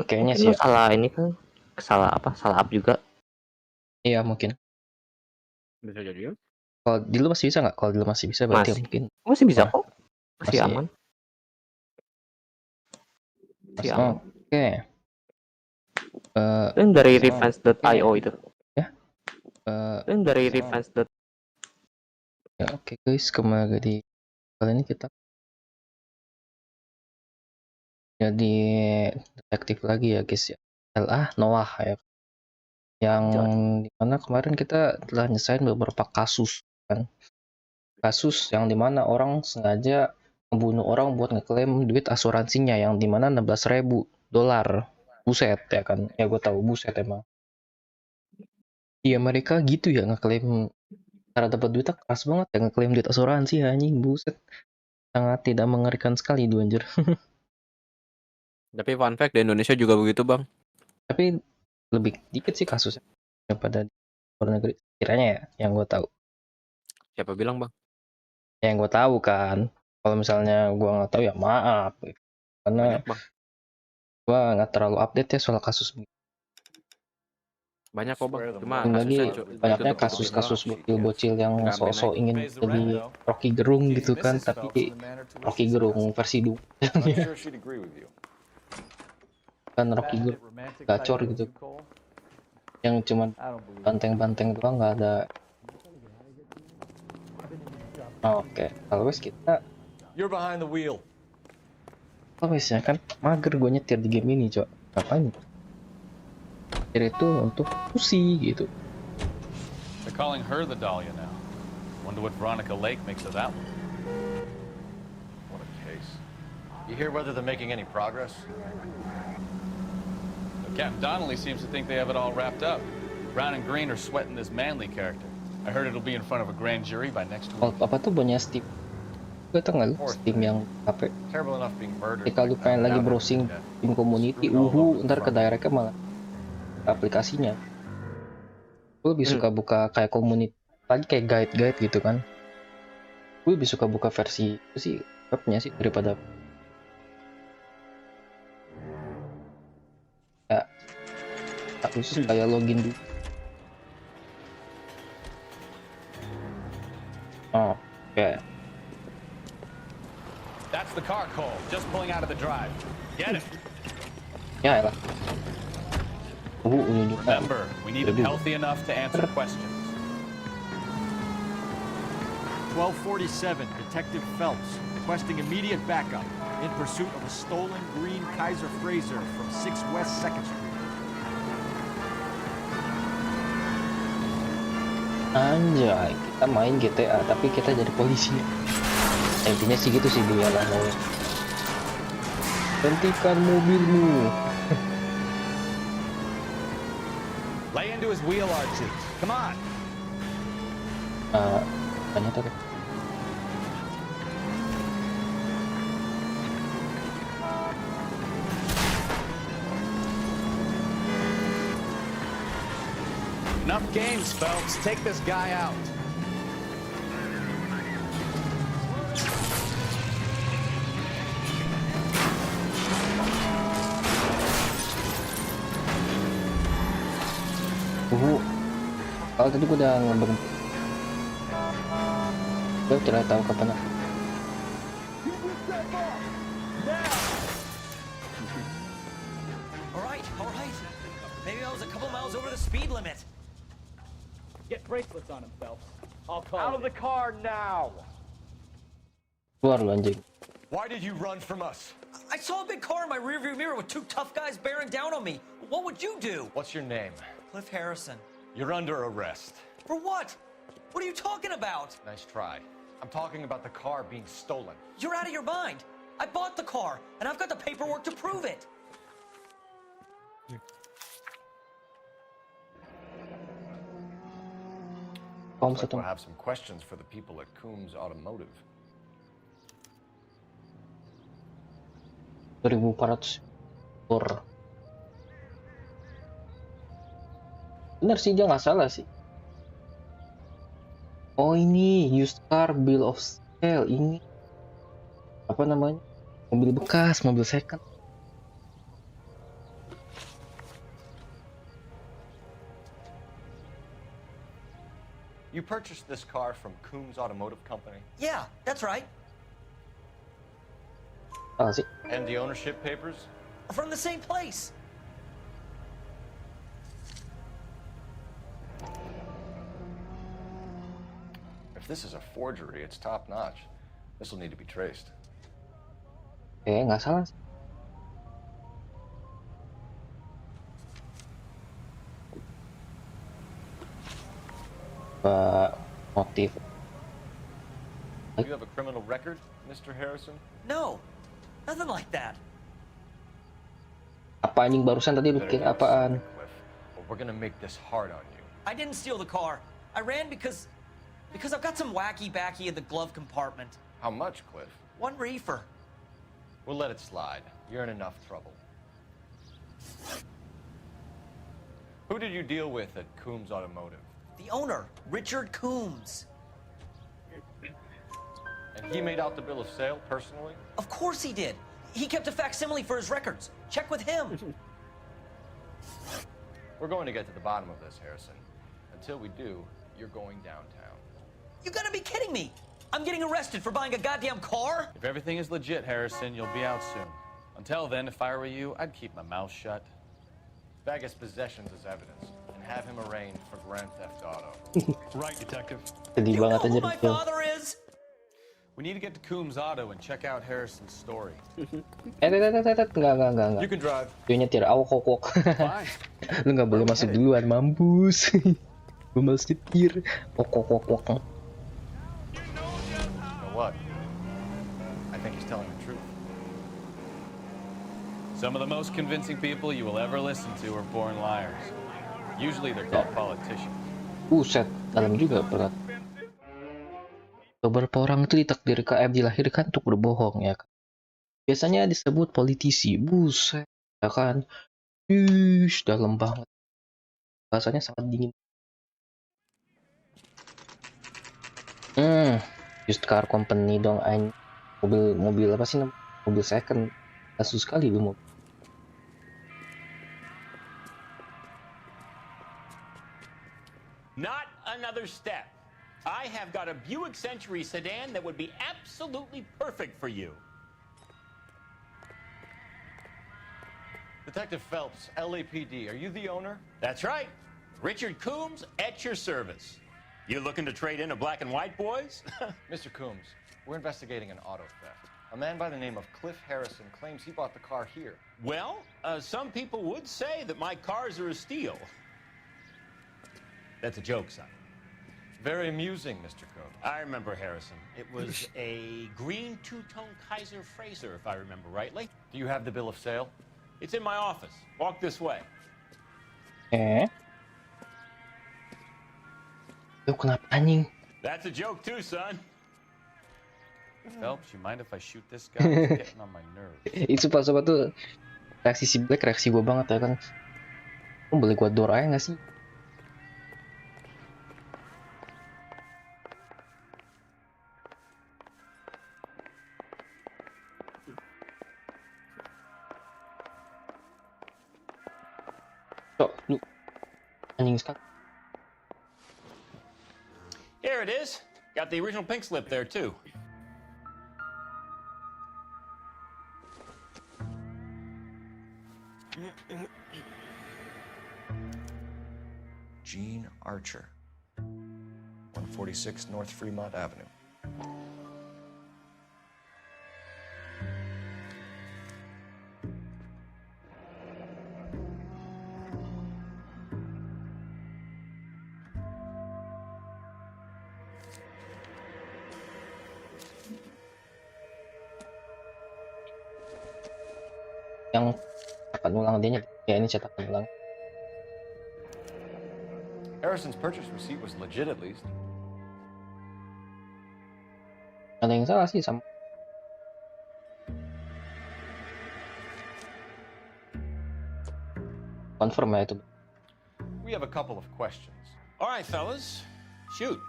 Kayaknya sih ya. Salah ini kan, salah up juga. Iya mungkin. Bisa jadi ya. Kalau di lu masih bisa nggak? Kalau di lu masih bisa berarti mungkin. Masih bisa kok. Masih Masih. aman. Masih aman. Oke. Dan dari revenge.io itu. Ya. Dan dari revenge. Ya oke guys, kembali di kali ini kita jadi detektif lagi ya guys ya. Noire ya. Yang dimana kemarin kita telah nyelesain beberapa kasus kan. Kasus yang dimana orang sengaja membunuh orang buat ngeklaim duit asuransinya yang dimana $16.000. Buset ya kan. Ya gue tahu buset emang. Di Amerika gitu ya ngeklaim cara dapat duitnya keras banget ya, ngeklaim duit asuransi anjing, buset. Sangat tidak mengerikan sekali itu anjir. Tapi fun fact di Indonesia juga begitu, Bang. Tapi lebih dikit sih kasusnya daripada di luar negeri kiranya ya, yang gue tahu. Siapa bilang, Bang? Yang gue tahu kan, kalau misalnya gue nggak tahu ya maaf, karena gue nggak terlalu update ya soal kasus. Banyak kok, Bang. Cuma lagi banyaknya kasus-kasus bocil-bocil yang sosok ingin jadi Rocky Gerung gitu kan, tapi Rocky Gerung versi 2 kan Rocky Gerung gacor gitu, yang cuman banteng-banteng doang, nggak ada. Oke, kalau wes kita kalau wesnya kan mager gue nyetir di game ini, cok. Ngapain? Nyetir itu untuk pusi gitu. They're calling her the Dahlia now. Wonder what Veronica Lake makes of that one. What a case. You hear whether they're making any progress? Captain Donnelly seems to think they have it all wrapped up. Brown and Green are sweating this Manley character. I heard it'll be in front of a grand jury by next week. Apa tuh punya Steam? Gue tau nggak lu Steam yang HP? Ketika lu pengen lagi browsing Steam community, ntar ke directnya malah aplikasinya. Gue lebih suka buka kayak community, lagi kayak guide-guide gitu kan. Gue lebih suka buka versi itu sih webnya sih daripada ya harus kayak login dulu. Okay. That's the car, Cole. Just pulling out of the drive. Get it. Ya elah. Remember, we need him healthy enough to answer questions. 1247, Detective Phelps, requesting immediate backup in pursuit of a stolen green Kaiser Frazer from 6 West 2nd Street. Anjay, kita main GTA tapi kita jadi polisi. Intinya sih gitu sih dia lah mau. Hentikan mobilmu. Lay into his wheel arches. Come on. Tanya tuh. Enough games, Phelps. Take this guy out. Kalau tadi gue udah ngebeng. Gue tidak tahu kapan. All right. Maybe I was a couple miles over the speed limit. Get bracelets on him, Phelps. I'll call Out of the car now! Keluar lu anjing. Why did you run from us? I saw a big car in my rearview mirror with 2 tough guys bearing down on me. What would you do? What's your name? Cliff Harrison. You're under arrest. For what? What are you talking about? Nice try. I'm talking about the car being stolen. You're out of your mind. I bought the car, and I've got the paperwork to prove it. Looks like we'll have some questions for the people at Coombs Automotive. 2.400 per. Bener sih, dia nggak salah sih. Oh ini used car bill of sale, ini apa namanya, mobil bekas, mobil second. You purchased this car from Coombs Automotive Company? Yeah, that's right. Salah sih. And the ownership papers? From the same place. If this is a forgery, it's top-notch. This will need to be traced. Nggak salah sih. Motif. Do you have a criminal record, Mr. Harrison? No, nothing like that. Apa anjing barusan tadi lu Better kira give us apaan? something, Cliff, or we're gonna make this hard on you. I didn't steal the car. I ran because I've got some wacky backy in the glove compartment. How much, Cliff? 1 reefer. We'll let it slide. You're in enough trouble. Who did you deal with at Coombs Automotive? The owner, Richard Coombs. And he made out the bill of sale personally? Of course he did. He kept a facsimile for his records. Check with him. We're going to get to the bottom of this, Harrison. Until we do, you're going downtown. You gotta be kidding me. I'm getting arrested for buying a goddamn car? If everything is legit, Harrison, you'll be out soon. Until then, if I were you, I'd keep my mouth shut. Bag his possessions as evidence and have him arraigned for Grand Theft Auto. Right, Detective. Sedih You know banget who aja my Rizal. father is? We need to get to Coombs Auto and check out Harrison's story. Enggak. You can drive. Dia nyetir, kok. Bye. Lu nggak boleh masuk duluan, mampus. Gue males nyetir. Kok. You know what? I think he's telling the truth. Some of the most convincing people you will ever listen to are born liars. Usually they're called politicians. Buset, dalam juga berat. Beberapa orang itu dilahirkan untuk berbohong ya kan. Biasanya disebut politisi. Buset, ya kan. Dalam banget. Bahasanya sangat dingin. Used car company dong, mobil apa sih namanya? Mobil second. Kasus sekali lu mobil. Not another step. I have got a Buick Century sedan that would be absolutely perfect for you. Detective Phelps, LAPD, are you the owner? That's right. Richard Coombs at your service. You looking to trade in a black and white, boys? Mr. Coombs, we're investigating an auto theft. A man by the name of Cliff Harrison claims he bought the car here. Well, some people would say that my cars are a steal. That's a joke, son. Very amusing, Mr. Coombs. I remember Harrison. It was a green two-tone Kaiser Frazer, if I remember rightly. Do you have the bill of sale? It's in my office. Walk this way. Yo, kenapa anjing? That's a joke too, son. Phelps, you mind if I shoot this guy? He's getting on my nerves. Itu pas sobat tuh reaksi si Black, reaksi gue banget ya kan. Boleh gua door aja nggak sih? Lu anjing sekali. Here it is. Got the original pink slip there too. Gene Archer, 146 North Fremont Avenue. Yang cetakan ulang dia ya ini cetakan ulang. Harrison's purchase receipt was legit at least. Ada yang salah sih sama. Confirm ya itu. We have a couple of questions. All right, fellas. Shoot.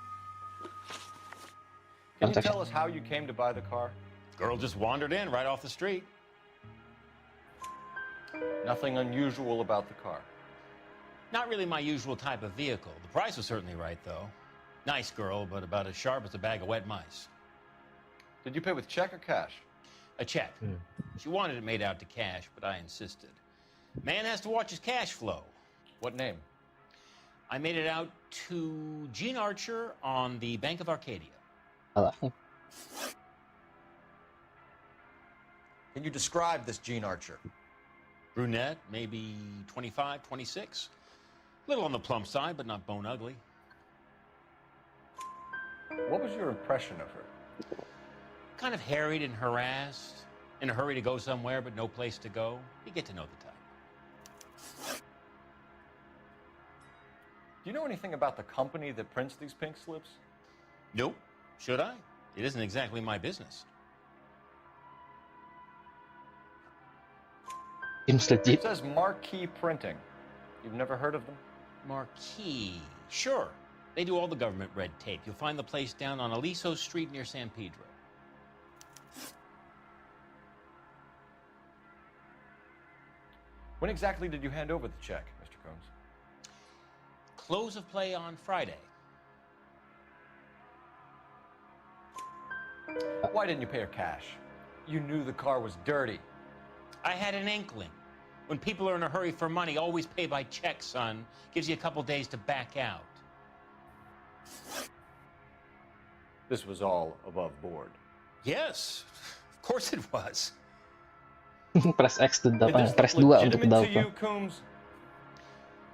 Can you tell us how you came to buy the car? Girl just wandered in right off the street. Nothing unusual about the car. Not really my usual type of vehicle. The price was certainly right, though. Nice girl, but about as sharp as a bag of wet mice. Did you pay with check or cash? A check. She wanted it made out to cash, but I insisted. Man has to watch his cash flow. What name? I made it out to Gene Archer on the Bank of Arcadia. Salah. Can you describe this Gene Archer? Brunette, maybe 25, 26. Little on the plump side, but not bone ugly. What was your impression of her? Kind of harried and harassed. In a hurry to go somewhere, but no place to go. You get to know the type. Do you know anything about the company that prints these pink slips? Nope. Should I? It isn't exactly my business. Seems It legit. says Marquee Printing. You've never heard of them? Marquee. Sure. They do all the government red tape. You'll find the place down on Aliso Street near San Pedro. When exactly did you hand over the check, Mr. Combs? Close of play on Friday. Why didn't you pay her cash? You knew the car was dirty. I had an inkling. When people are in a hurry for money, always pay by check, son. Gives you a couple days to back out. This was all above board. Yes, of course it was. Press X to Did datang, this press look 2 untuk legitimate to you, datang. Combs?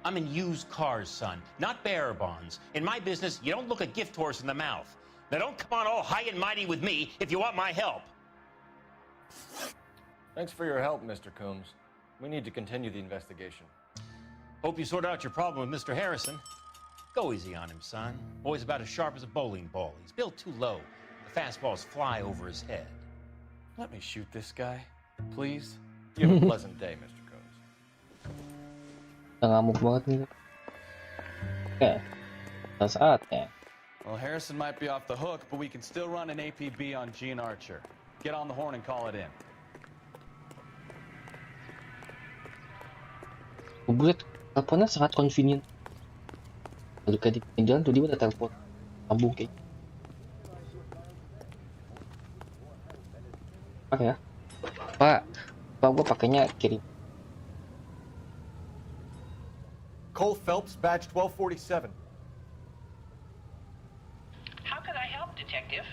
I'm in used cars, son, not bearer bonds. In my business, you don't look a gift horse in the mouth. Now don't come on all high and mighty with me if you want my help. Thanks for your help, Mr. Combs. We need to continue the investigation. Hope you sort out your problem with Mr. Harrison. Go easy on him, son. Boy's about as sharp as a bowling ball. He's built too low. The fastballs fly over his head. Let me shoot this guy, please. You have a pleasant day, Mr. Combs. Ngamuk banget nih. Oke. Udah saatnya. Well, Harrison might be off the hook, but we can still run an APB on Gene Archer. Get on the horn and call it in. Buat teleponnya sangat convenient. Lalu kayak di pinggir jalan tuh dia udah telepon. Sambung kayak. Apa ya? Pak gua pakainya kirim. Cole Phelps, badge 1247. How can I help, Detective?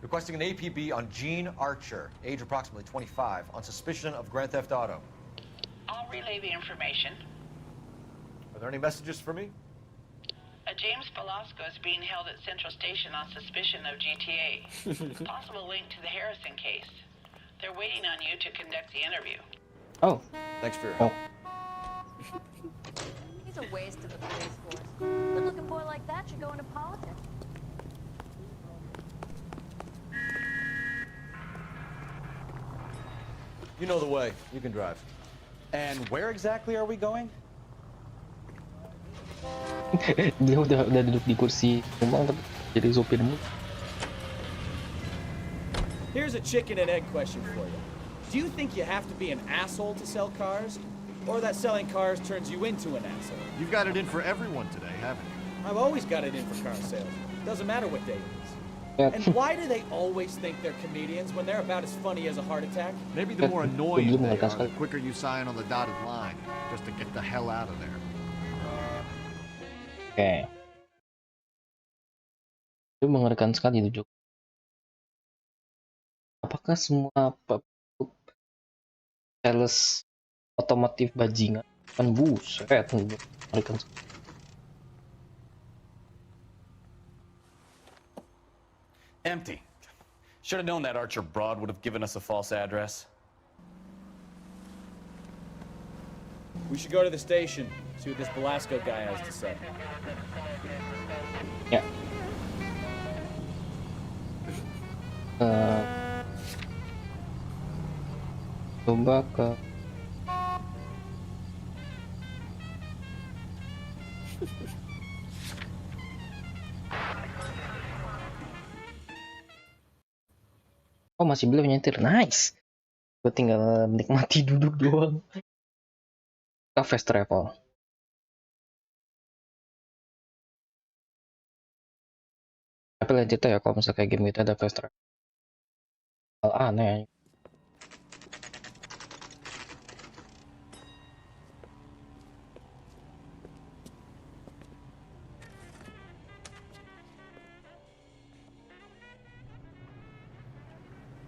Requesting an APB on Gene Archer, age approximately 25, on suspicion of Grand Theft Auto. I'll relay the information. Are there any messages for me? A James Velasco is being held at Central Station on suspicion of GTA. Possible link to the Harrison case. They're waiting on you to conduct the interview. Oh. Thanks for your Oh. help. He's a waste of the police force. Good-looking boy like that should go into politics. You know the way. You can drive. And where exactly are we going? Dia udah duduk di kursi memang tapi jadi sopirmu. Here's a chicken and egg question for you. Do you think you have to be an asshole to sell cars? Or that selling cars turns you into an asshole? You've got it in for everyone today, haven't you? I've always got it in for car sales. Doesn't matter what day it is. And why do they always think they're comedians when they're about as funny as a heart attack? Maybe the more annoying Belum they mereka are, the sekali. quicker you sign on the dotted line, just to get the hell out of there. Oke. Itu mengerikan sekali itu juga. Apakah semua sales otomotif bajingan kan buset mengerikan sekali. Empty. Should have known that Archer broad would have given us a false address. We should go to the station, see what this Velasco guy has to say. Ya. Coba ke Oh masih belum nyetir, nice. Gue tinggal menikmati duduk doang. Fast travel. Tapi legit ya kalau misalnya kayak game itu ada fast travel. Hal aneh.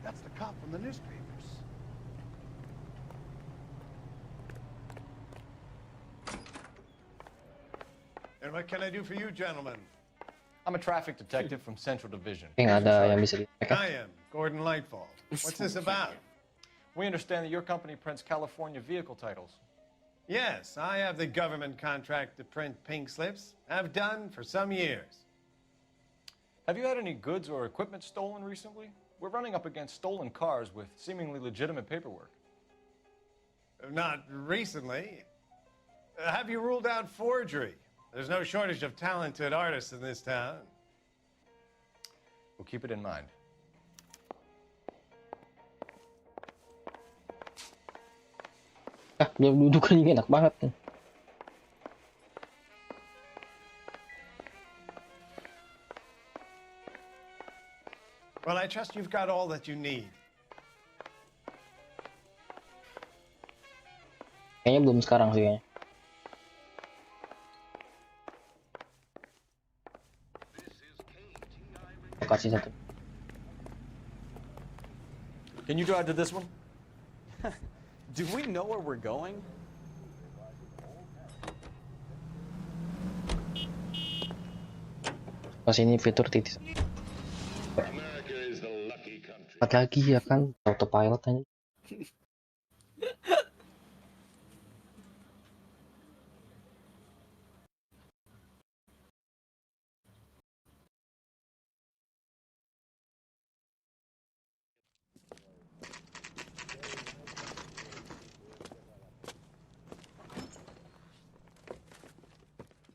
That's the cop from the newspapers. And what can I do for you, gentlemen? I'm a traffic detective from Central Division. Ada yang bisa I am Gordon Lightfall. What's this about? We understand that your company prints California vehicle titles. Yes, I have the government contract to print pink slips. I've done for some years. Have you had any goods or equipment stolen recently? We're running up against stolen cars with seemingly legitimate paperwork. Not recently. Have you ruled out forgery? There's no shortage of talented artists in this town. We'll keep it in mind. Dia duduk ini enak banget nih. Well, I trust you've got all that you need. Kayaknya belum sekarang sih kayaknya. Kasih satu. Can you drive to this one? Do we know where we're going? Pas ini fitur titis. Empat lagi ya kan, autopilot aja.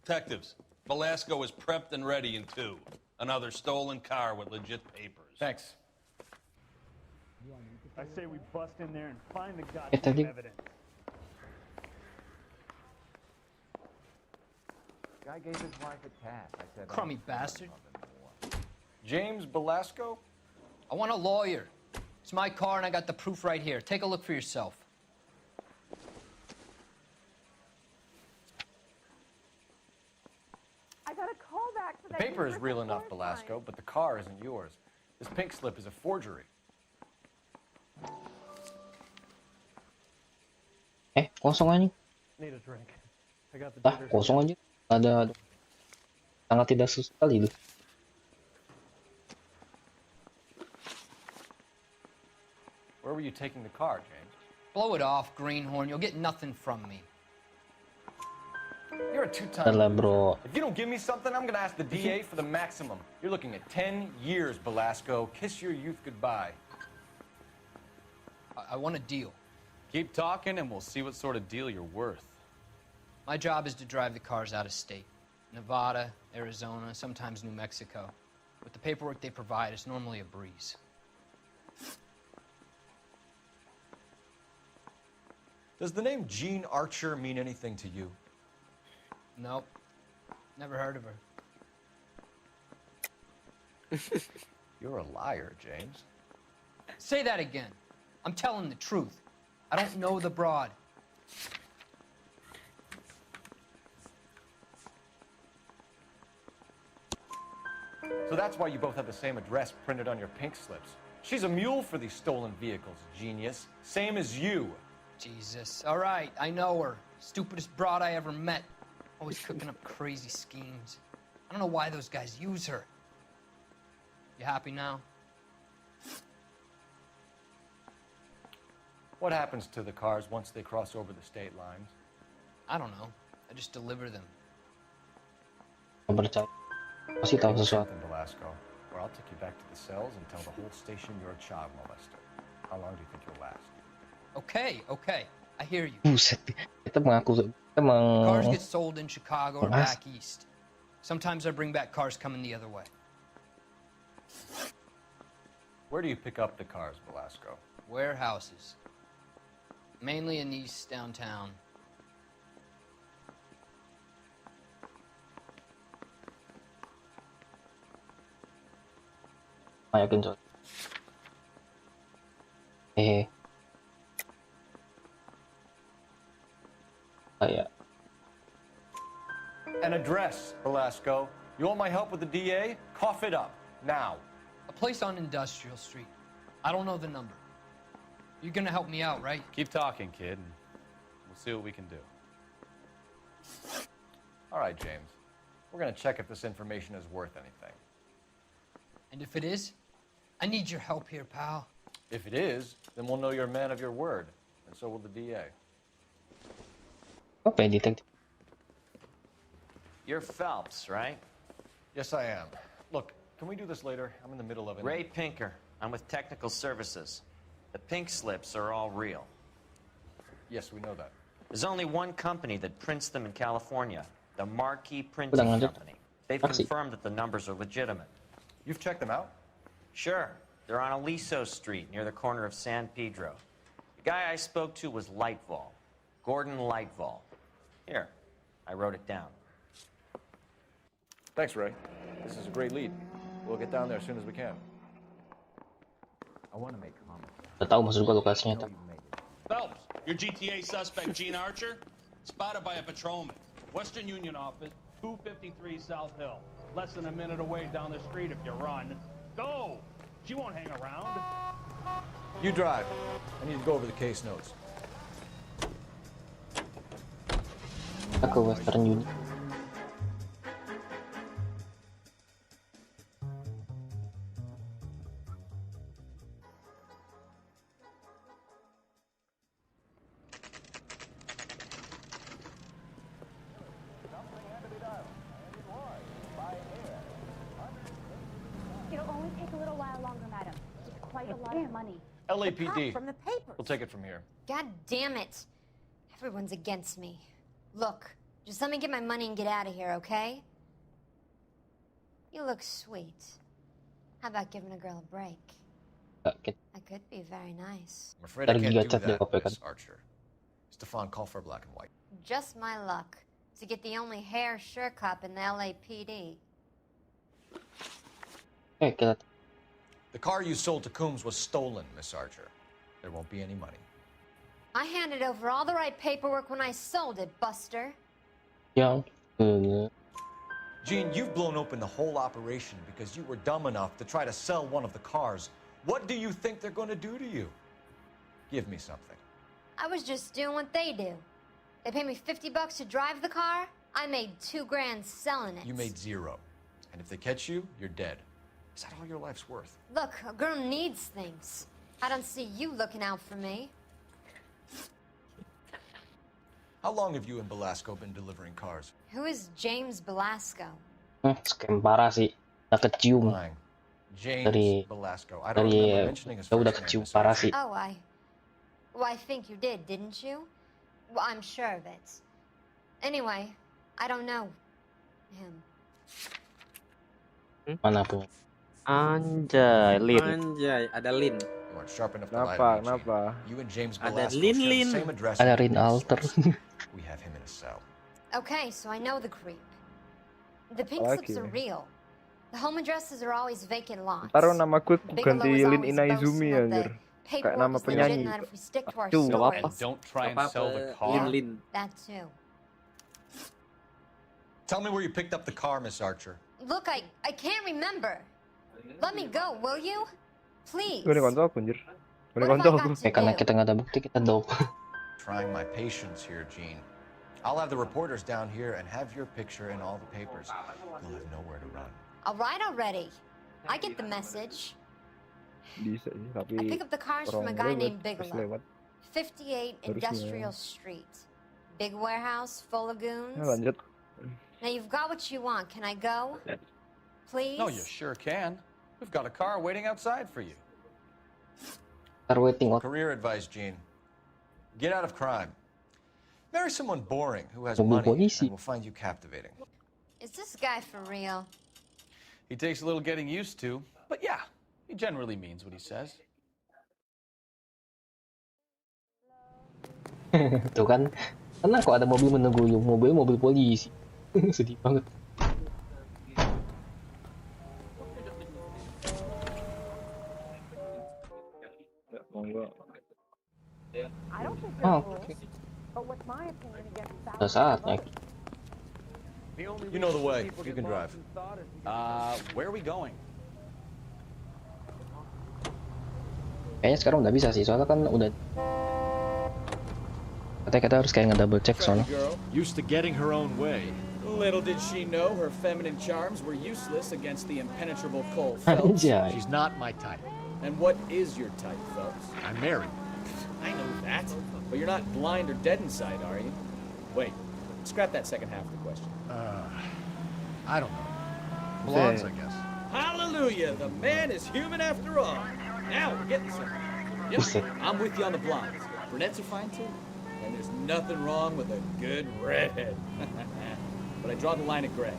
Detectives, Velasco is prepped and ready in 2. Another stolen car with legit papers. Thanks. I say we bust in there and find the goddamn evidence. Guy gave his wife a tap. I said, Crummy bastard. James Velasco? I want a lawyer. It's my car and I got the proof right here. Take a look for yourself. I got a call back for The that. paper is real universal enough, floor Velasco, sign. but the car isn't yours. This pink slip is a forgery. Kosong aja. Need a drink. I got the Ah, kosong aja. Ada sangat tidak sekali itu. Where were you taking the car, James? Blow it off, greenhorn. You'll get nothing from me. You're a two-time Alah, loser. bro. If you don't give me something, I'm gonna ask the DA for the maximum. You're looking at 10 years, Velasco. Kiss your youth goodbye. I want a deal. Keep talking and we'll see what sort of deal you're worth. My job is to drive the cars out of state. Nevada, Arizona, sometimes New Mexico. With the paperwork they provide, it's normally a breeze. Does the name Jean Archer mean anything to you? Nope. Never heard of her. You're a liar, James. Say that again. I'm telling the truth. I don't know the broad. So that's why you both have the same address printed on your pink slips. She's a mule for these stolen vehicles, genius. Same as you. Jesus. All right, I know her. Stupidest broad I ever met. Always cooking up crazy schemes. I don't know why those guys use her. You happy now? What happens to the cars once they cross over the state lines? I don't know. I just deliver them. Percaya. Pasti tahu sesuatu. Something, Velasco, or I'll take you back to the cells and tell the whole station you're a child molester. How long do you think you'll last? Okay, okay. I hear you. Buset. Kita mengaku Cars get sold in Chicago or Mas. back east. Sometimes I bring back cars coming the other way. Where do you pick up the cars, Velasco? Warehouses. Mainly in East downtown. yakin soal. Kayak An address, Velasco. You want my help with the DA? Cough it up, now. A place on Industrial Street. I don't know the number. You're gonna help me out, right? Keep talking, kid, and we'll see what we can do. All right, James. We're gonna check if this information is worth anything. And if it is, I need your help here, pal. If it is, then we'll know you're a man of your word, and so will the DA. apa ya detective? You're Phelps, right? Yes, I am. Look, can we do this later? I'm in the middle of it. Ray Pinker. I'm with Technical Services. The pink slips are all real. Yes, we know that. There's only one company that prints them in California, the Marquee Printing Company. They've confirmed that the numbers are legitimate. You've checked them out? Sure. They're on Aliso Street, near the corner of San Pedro. The guy I spoke to was Lightval. Gordon Lightval. Here, I wrote it down. Thanks, Ray. This is a great lead. We'll get down there as soon as we can. I want to make comments. Udah tahu maksud gua lokasinya tuh. Phelps, your GTA suspect, Gene Archer, spotted by a patrolman. Western Union office, 253 South Hill. Less than a minute away down the street if you run. Go! She won't hang around. You drive. I need to go over the case notes. Kita ke Western Union. It'll only take a little while longer, madam. It's quite a lot of money. LAPD. From the papers. We'll take it from here. God damn it. Everyone's against me. Look, just let me get my money and get out of here, okay? You look sweet. How about giving a girl a break? I could be very nice. I'm afraid I can't do that, Miss Archer. Stefan, call for black and white. Just my luck to get the only hair sure cop in the LAPD. The car you sold to Coombs was stolen, Miss Archer. There won't be any money. I handed over all the right paperwork when I sold it, Buster. Yang Gene, you've blown open the whole operation because you were dumb enough to try to sell one of the cars. What do you think they're going to do to you? Give me something. I was just doing what they do. They paid me $50 to drive the car. I made $2 grand selling it. You made $0. And if they catch you, you're dead. Is that all your life's worth? Look, a girl needs things. I don't see you looking out for me. How long have you and Belasco been delivering cars? Who is James Belasco? Scam parah sih. Udah kecium. James Belasco. I don't remember mentioning his udah first kecium name. parah sih. Oh, I think you did, didn't you? Well, I'm sure of it. Anyway, I don't know him. Mana pun. Anjay, Lin. Anjay, ada Lin. You aren't sharp enough to lie to me, Kenapa? Chief. You and James Ada Belasco Lin, share the Lin. same address. Ada Rin Alter. We have him in a cell. Okay, so I know the creep. The pink Lagi slips are nih. real. The home addresses are always vacant lots. Ntar namaku Bigelow ganti is Lin always Inaizumi boasting that anjir. the Kayak paperwork nama is legit penyanyi. and that if we stick to our Tuh. stories. Don't try and sell the car. Lin. That too. Tell me where you picked up the car, Miss Archer. Look, I can't remember. Let me go, will you? Please. Gue nih konco aku anjir. Gue nih konco aku. Karena kita nggak ada bukti, kita dope. Trying my patience here, Gene. I'll have the reporters down here and have your picture in all the papers. You'll have nowhere to run. All right already. I get the message. Bisa sih, tapi I pick up the cars from a orang guy lewat, named pas Bigelow. lewat. 58 Industrial Street. Big warehouse full of goons. Ya lanjut. Now you've got what you want. Can I go? Please? No, you sure can. We've got a car waiting outside for you. Career advice, Gene. Get out of crime. Marry someone boring who has money and will find you captivating. Is this guy for real? He takes a little getting used to, but yeah, he generally means what he says. Tuh kan. Karena kok ada mobil menunggu yung mobil polisi. Sedih banget. But what's my opinion against Udah saatnya. You know the way. You can drive. Where are we going? Kayaknya sekarang udah bisa sih, soalnya kan udah. Katanya kita harus kayak nge-double check soalnya. Used to getting her own way. Little did she know her feminine charms were useless against the impenetrable Cole Phelps. Anjay. She's not my type. And what is your type, Phelps? I'm married. I know that, but you're not blind or dead inside, are you? Wait, scrap that second half of the question. I don't know. Blondes, I guess. Hallelujah, the man is human after all. Now we're getting somewhere. Yep, I'm with you on the blondes. Brunettes are fine too. And there's nothing wrong with a good redhead. But I draw the line at gray.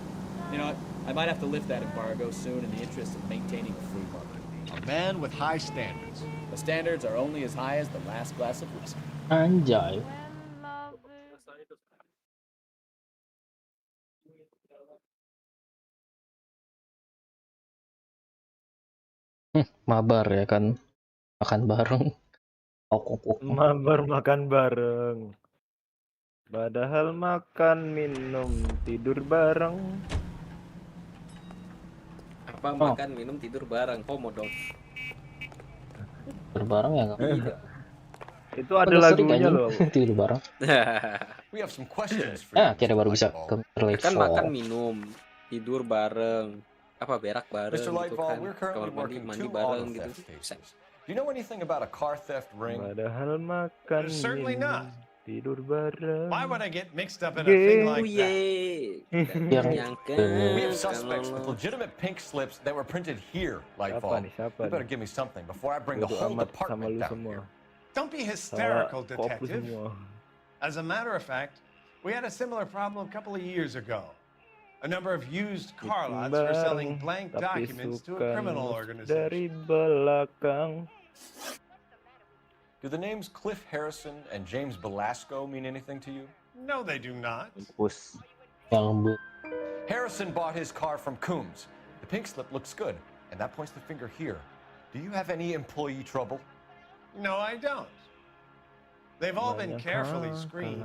You know what? I might have to lift that embargo soon in the interest of maintaining a free market. A man with high standards. The standards are only as high as the last glass of whiskey. Anjay. Mabar ya kan, makan bareng. Mabar makan bareng. Padahal makan, minum, tidur bareng. Apa makan, minum, tidur bareng? Homo dong. Tidur bareng ya nggak? Itu ada lagunya loh. Tidur bareng. We have some questions for you. Akhirnya baru bisa ke Kan makan, minum, tidur bareng, apa berak bareng Mr. gitu Lightfall, kan. we're Kamar currently mandi working 2 bareng auto gitu. theft cases. Do you know anything about a car theft ring? Padahal makan, Certainly minum, not. tidur bareng. Why would I get mixed up in a thing like that? We have suspects with legitimate pink slips that were printed here, Lightfall. You better give me something before I bring the whole department down here. Don't be hysterical, detective. As a matter of fact, we had a similar problem a couple of years ago. A number of used car lots were selling blank documents to a criminal organization. Dari belakang. Do the names Cliff Harrison and James Belasco mean anything to you? No, they do not. Harrison bought his car from Coombs. The pink slip looks good, and that points the finger here. Do you have any employee trouble? No, I don't. They've all been carefully screened.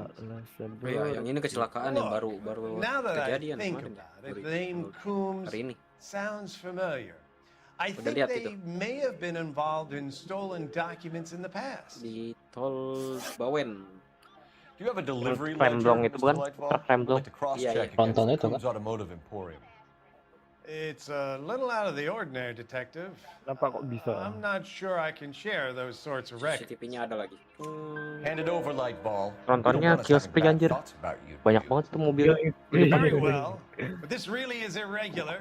Ya, yang ini kecelakaan yang baru Now that I kejadian think kemarin. about it, the name Coombs Hari ini. sounds familiar. I Udah think lihat they itu. may have been involved in stolen documents in the past. Di tol Bawen. Do you have a delivery Rem ledger, blong itu Mr. bukan? Lightfall? Truk rem I'd blong. like to cross-check Iya, iya. against Nonton the itu kan? Coombs Automotive Emporium. It's a little out of the ordinary, detective. Kenapa kok bisa? I'm not sure I can share those sorts of records. CCTV-nya ada lagi. Hand it over, Lightball. Nontonnya kios free anjir. Banyak banget tuh mobil. Very well, but this really is irregular.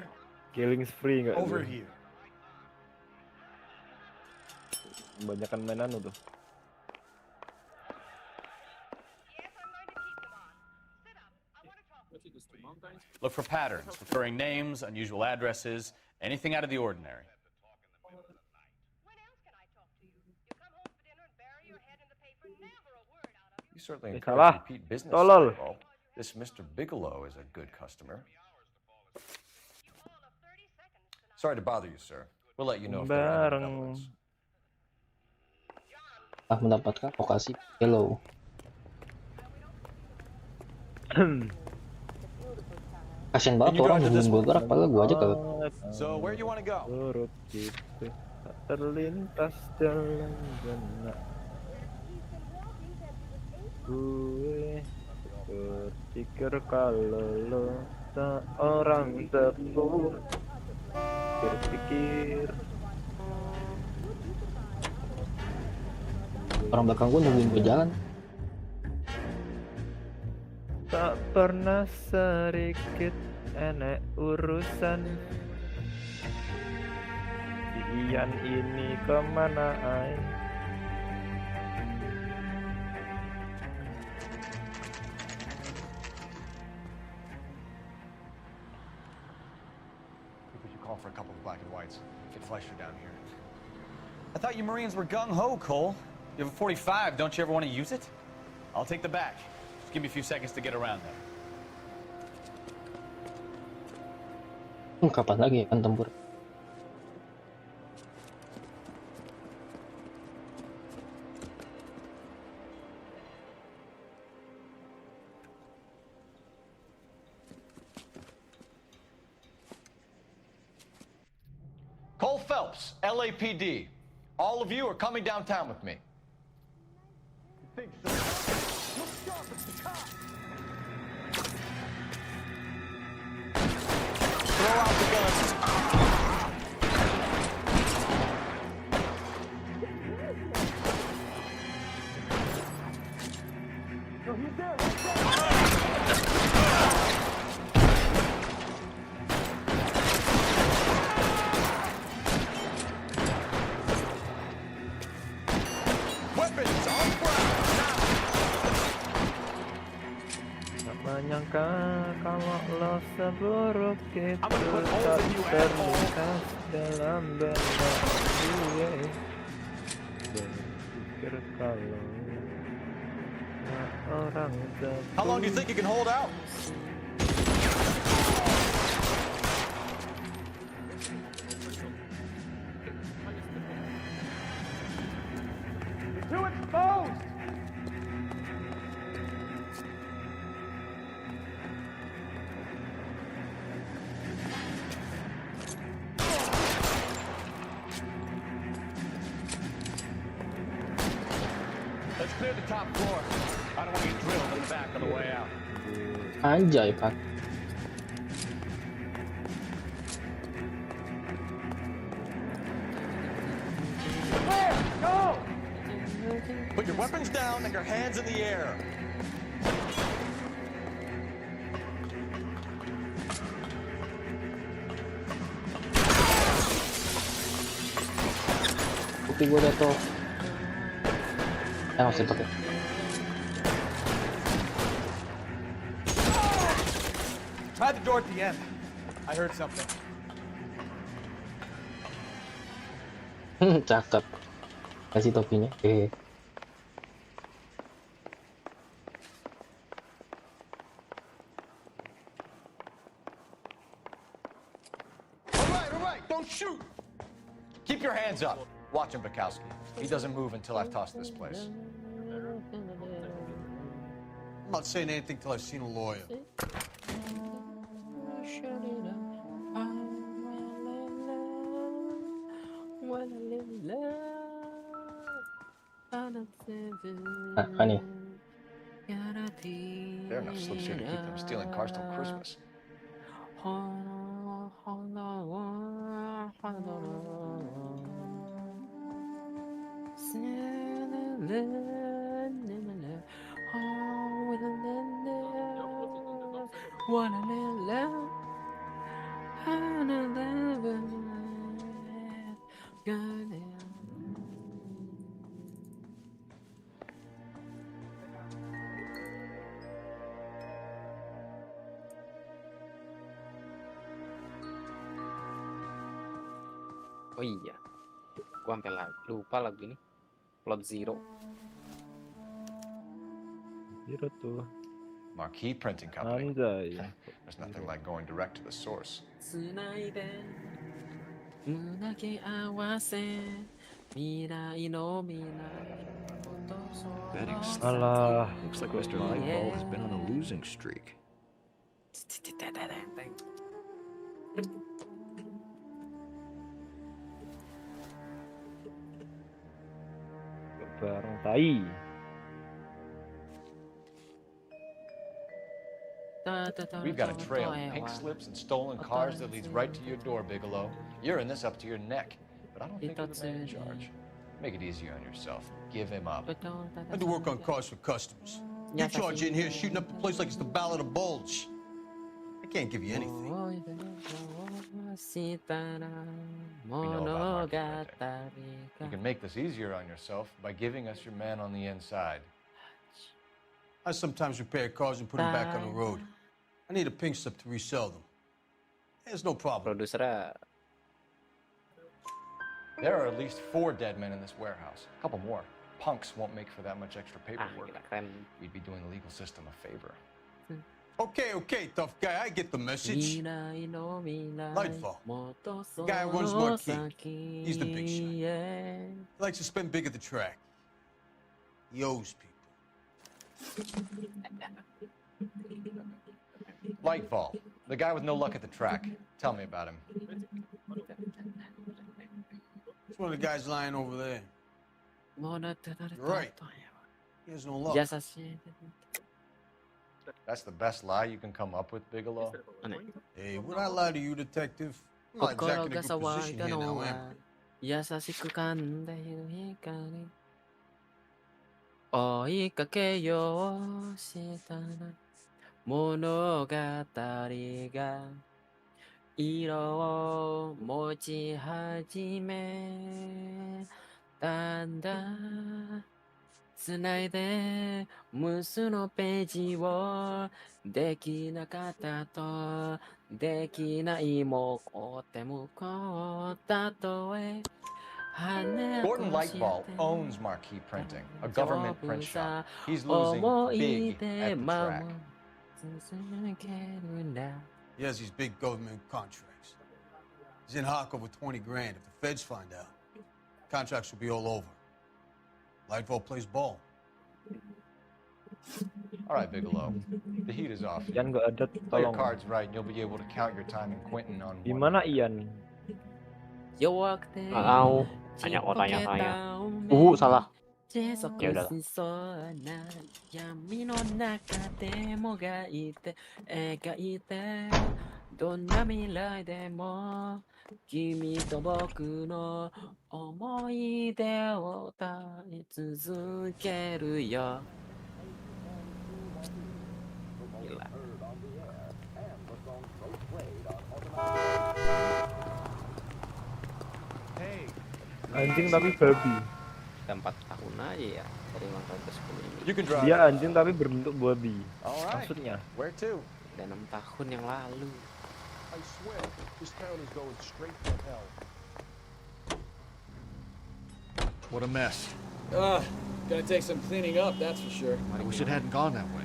Killing spree nggak? Over tuh? here. Kebanyakan mainan tuh. Look for patterns, recurring names, unusual addresses, anything out of the ordinary. You certainly Salah. encourage repeat business, Tolol. Lightball. This Mr. Bigelow is a good customer. Sorry to bother you, sir. We'll let you know if there are any developments. Mendapatkan lokasi yellow. Kasian banget orang nungguin gue gerak, padahal gue aja kagak. So where you want to go? Turut gitu, tak terlintas jalan benak. Gue berpikir kalau lo seorang tebu, berpikir. Orang belakang gue nungguin gue jalan. Tak pernah sedikit enek urusan. Si Ian ini kemana ay? Could you call for a couple of black and whites? Get Fleischer down here. I thought you Marines were gung-ho, Cole. You have a 45, don't you ever want to use it? I'll take the back. Just give me a few seconds to get around there. Kapan lagi kan tempur? Cole Phelps, LAPD. All of you are coming downtown with me. Throw out the guns. Weapons on ground. Tak menyangka kalau lo seburuk itu tak terlintas dalam benak gue. Berpikir kalau orang How long do you think you can hold out? Too exposed! Let's clear the top floor. I don't want to get drilled in the back on the way out. Anjay, Pak. Go! Put your weapons down and your hands in the air. Bukti gue udah tuh. Masih pakai. Try the door at the end. I heard something. Cakep. Kasih topinya. All right, don't shoot. Keep your hands up. Watch him, Bukowski. He doesn't move until I've tossed this place. I'm not saying anything till I've seen a lawyer. Funny. They're enough slips here to keep them stealing cars till Christmas. Oh iya, gua sampai lupa lagu ini. Plot Zero. Zero tuh. Marquee Printing Company. Anjay. There's nothing like going direct to the source. Betting Alah. looks like Mr. Lightball has been on a losing streak. Barang tai. We've got a trail of pink slips and stolen cars that leads right to your door, Bigelow. You're in this up to your neck, but I don't think you're the man in charge. Make it easier on yourself. Give him up. I do work on cars for customers. You charge in here shooting up the place like it's the Ballad of Bulge. I can't give you anything. We know about market printing. You can make this easier on yourself by giving us your man on the inside. I sometimes repair cars and put them back on the road. I need a pink slip to resell them. There's no problem. There are at least 4 dead men in this warehouse. A couple more. Punks won't make for that much extra paperwork. We'd be doing the legal system a favor. Okay, tough guy. I get the message. Lightfall. The guy who runs Marquee. He's the big shot. He likes to spend big at the track. He owes people. Lightfall, the guy with no luck at the track. Tell me about him. It's one of the guys lying over there. Right. He has no luck. That's the best lie you can come up with, Bigelow? Hey, would I lie to you, detective? I'm not exactly in a good position here now, am I? 優しく噛んでいる光追いかけようしたな物語が色を持ち始めたんだ繋いで無数のページをできなかったとできないもこって向こうたとえ Gordon Lightball owns Marquee Printing, a government print shop. He's losing big at the track. He has these big government contracts. He's in hock over 20 grand. If the feds find out, contracts will be all over. Lightball plays ball. All right, Bigelow. The heat is off. Ian nggak ada, Play your tolong. cards right, and you'll be able to count your time in Quentin on Di one. mana Ian? Tahu. Tanya kok tanya saya. Salah. Ya udah. 闇の中でもがいて描いてどんな未来でも君と僕の思い出を歌い続けるよ Gila. Anjing tapi babi. Udah 4 tahun aja ya dari ulang tahun ke-10 ini. Dia anjing tapi berbentuk babi. Maksudnya. Where to? Udah 6 tahun yang lalu. I swear, this town is going straight to hell. What a mess. Gonna take some cleaning up, that's for sure. I wish it hadn't gone that way.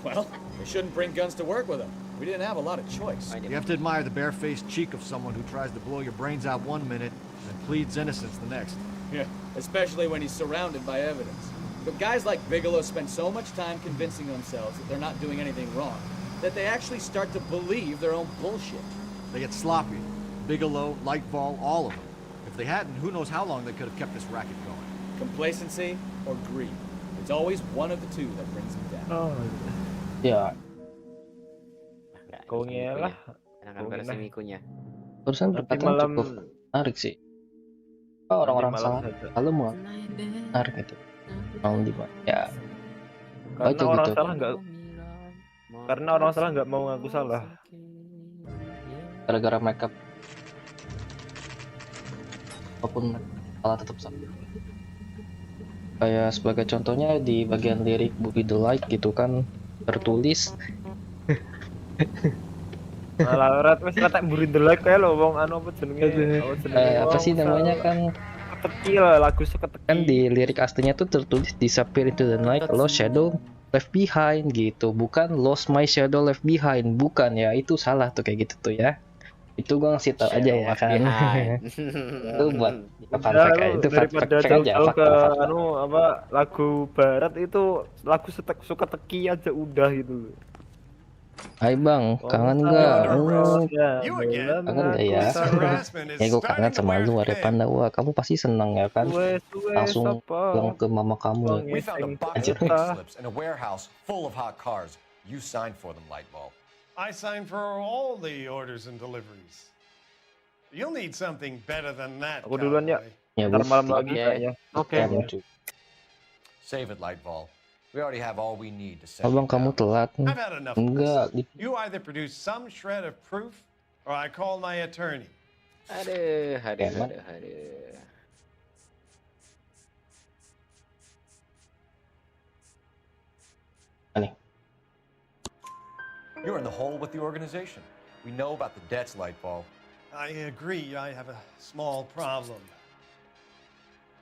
Well, they shouldn't bring guns to work with them. We didn't have a lot of choice. You have to admire the barefaced cheek of someone who tries to blow your brains out one minute and pleads innocence the next. Yeah, especially when he's surrounded by evidence. But guys like Bigelow spend so much time convincing themselves that they're not doing anything wrong, that they actually start to believe their own bullshit. They get sloppy. Bigelow, Lightball, all of them. If they hadn't, who knows how long they could have kept this racket going. Complacency or greed. It's always one of the two that brings them down. Oh, Ya, kau ngelah. Enakan versi mikunya. barusan Nanti berkata malam cukup menarik sih. Orang-orang malam salah saja. kalau mau menarik itu. Mau di ya. Karena Baca orang gitu. salah nggak. Karena orang salah nggak mau ngaku salah. Gara-gara mereka apapun salah tetap salah. Kayak sebagai contohnya di bagian lirik Boogie the Light gitu kan tertulis Malah rat wis katek mburi delek kae lho wong anu apa jenenge? apa sih namanya kan Keteki lah lagu seketeki. kan di lirik aslinya tuh tertulis disappear into the night lost shadow left behind gitu, bukan lost my shadow left behind, bukan ya, itu salah tuh kayak gitu tuh ya. Itu gua ngasih tau aja ya kan. Itu buat apa itu daripada fact aja jauh-jauh ke fakta. anu apa lagu barat itu lagu suka teki aja udah gitu. Hai bang, kangen nggak? Kangen nggak ya? Ya gue kangen sama lu, ada panda. Wah, kamu pasti senang ya kan? Langsung bilang ke mama kamu. We found a box of pink slips in a warehouse full of hot cars. You signed for them, Lightball. I signed for all the orders and deliveries. You'll need something better than that. Aku duluan ya. Ya, Ntar malam lagi kayaknya. Oke. Save it, Lightball. We already have all we need to send. Abang kamu telat. I've had enough of Enggak. this. You either produce some shred of proof, or I call my attorney. Aduh. You're in the hole with the organization. We know about the debts, Lightball. I agree. I have a small problem.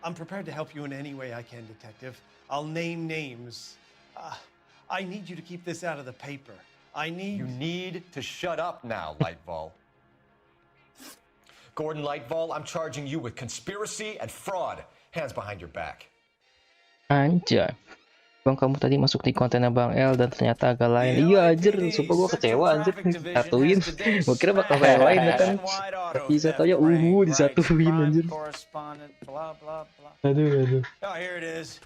I'm prepared to help you in any way I can, Detective. I'll name names. I need you to keep this out of the paper. You need to shut up now, Lightball. Gordon Lightball, I'm charging you with conspiracy and fraud. Hands behind your back. Anjay. Bang, kamu tadi masuk di kontennya Bang L dan ternyata agak lain. Iya anjir, sumpah gue kecewa anjir, disatuin. Gue kira bakal yang lain ya kan. Tapi satunya disatuin anjir. Aduh. Oh, here it is.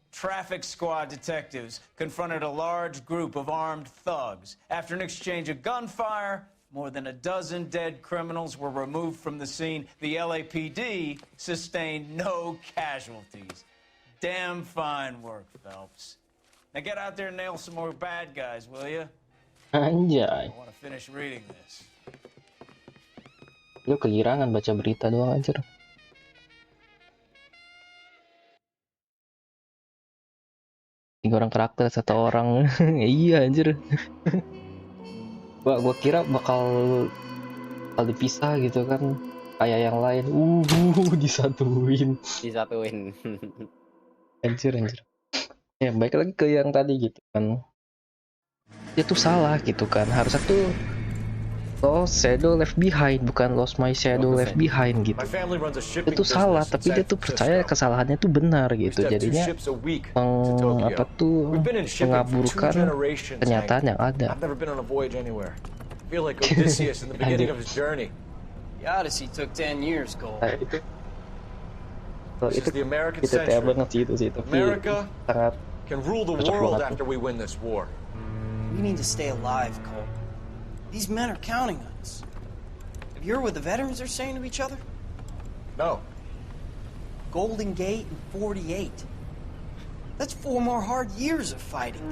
Traffic squad detectives confronted a large group of armed thugs. After an exchange of gunfire, more than a dozen dead criminals were removed from the scene. The LAPD sustained no casualties. Damn fine work, Phelps. Now get out there and nail some more bad guys, will you? Anjay. I want to finish reading this. Lu kegirangan baca berita doang anjir. Tiga orang karakter, satu orang. Iya anjir. Gua kira bakal dipisah gitu kan. Kayak yang lain. Disatuin. Anjir. Ya, baik lagi ke yang tadi gitu kan. Dia tuh salah gitu kan. Harusnya tuh Lost Shadow Left Behind, bukan Lost My Shadow Left Behind gitu. Itu salah, tapi dia tuh percaya kesalahannya tuh benar gitu. Jadinya mengaburkan kenyataan yang ada. Itu TTA banget sih itu sih, tapi sangat can rule the world after we win this war. We need to stay alive, Cole. These men are counting on us. Have you heard what the veterans are saying to each other? No. Golden Gate and 48. That's 4 more hard years of fighting.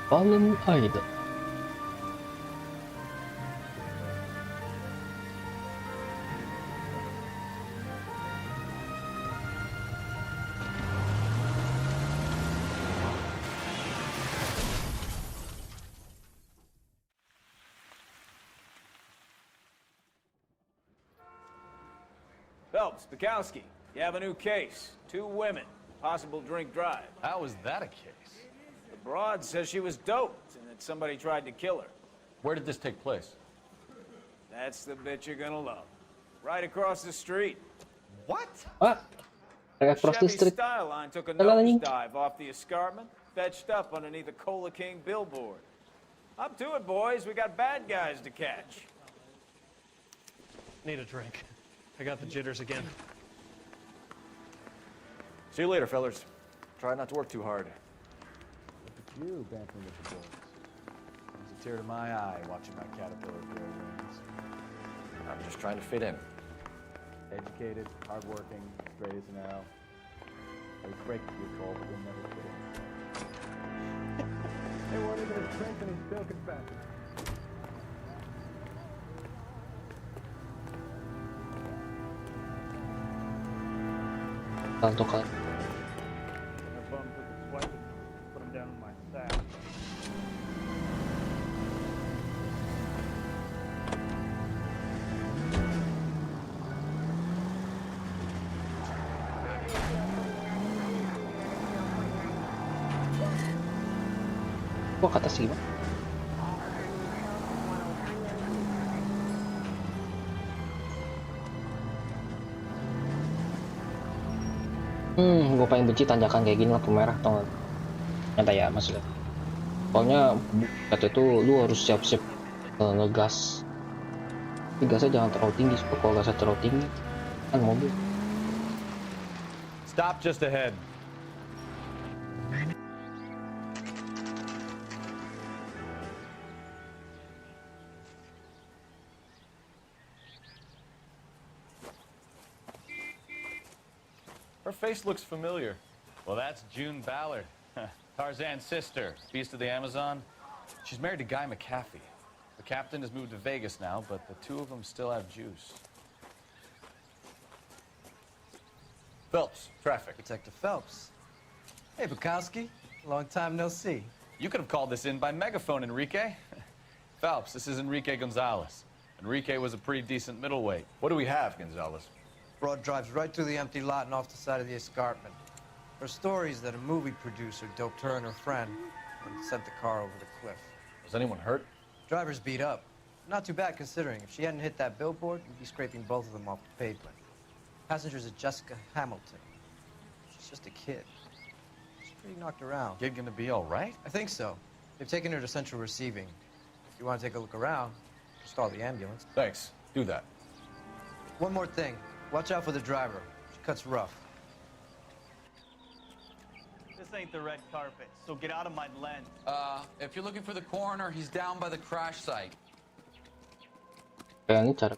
Fallen Idol. Phelps, Bukowski, you have a new case. 2 women, possible drink drive. How is that a case? The broad says she was doped and that somebody tried to kill her. Where did this take place? That's the bit you're gonna love. Right across the street. What? Across the street. Style line took a nosedive off the escarpment, fetched up underneath a Cola King billboard. Up to it, boys. We got bad guys to catch. Need a drink. I got the jitters again. See you later, fellas. Try not to work too hard. Look at you bantering with the boys. Brings a tear to my eye watching my caterpillar grow wings. I'm just trying to fit in. Educated, hardworking, straight as an arrow. I was breaking you, Cole, but you'll never fit in. They weren't even a drink and he's still confessing. Untuk My bum took a swipe and put him down in my sack. Gua ke atas sih, Bang. Gue paling benci tanjakan kayak gini lampu merah, tau gak? Nyata ya maksudnya. Pokoknya kata itu lu harus siap-siap ngegas. Tapi gasnya jangan terlalu tinggi, supaya kalau gasnya terlalu tinggi kan mobil. Stop just ahead. Her face looks familiar. Well, that's June Ballard, Tarzan's sister, beast of the Amazon. She's married to Guy McAfee. The captain has moved to Vegas now, but the two of them still have juice. Phelps, traffic. Detective Phelps. Hey, Bukowski. Long time no see. You could have called this in by megaphone, Enrique. Phelps, this is Enrique Gonzalez. Enrique was a pretty decent middleweight. What do we have, Gonzalez? Broad drives right through the empty lot and off the side of the escarpment. Her story is that a movie producer doped her and her friend and sent the car over the cliff. Was anyone hurt? Driver's beat up. Not too bad considering. If she hadn't hit that billboard, we'd be scraping both of them off the pavement. Passenger's at Jessica Hamilton. She's just a kid. She's pretty knocked around. Kid gonna be all right? I think so. They've taken her to central receiving. If you want to take a look around, just call the ambulance. Thanks. Do that. One more thing. Watch out for the driver. She cuts rough. This ain't the red carpet, so get out of my lens. If you're looking for the coroner, he's down by the crash site. Kayak ini cara.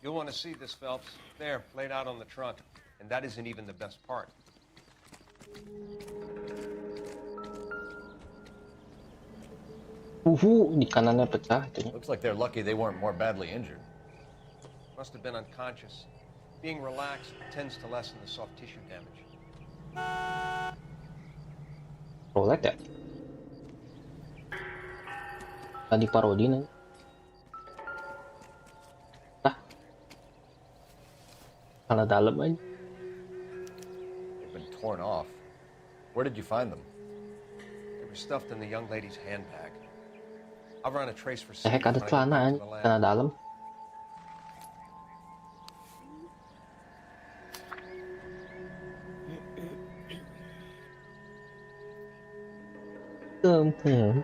You'll want to see this, Phelps. There, laid out on the trunk. And that isn't even the best part. Di kanannya pecah itu. Looks like they're lucky they weren't more badly injured. Must have been unconscious. Being relaxed tends to lessen the soft tissue damage. Rolet ya? Tadi parodi nih. Salah dalam aja. They've been torn off. Where did you find them? They were stuffed in the young lady's handbag. I'll run a trace for Ada celana aja, celana dalam.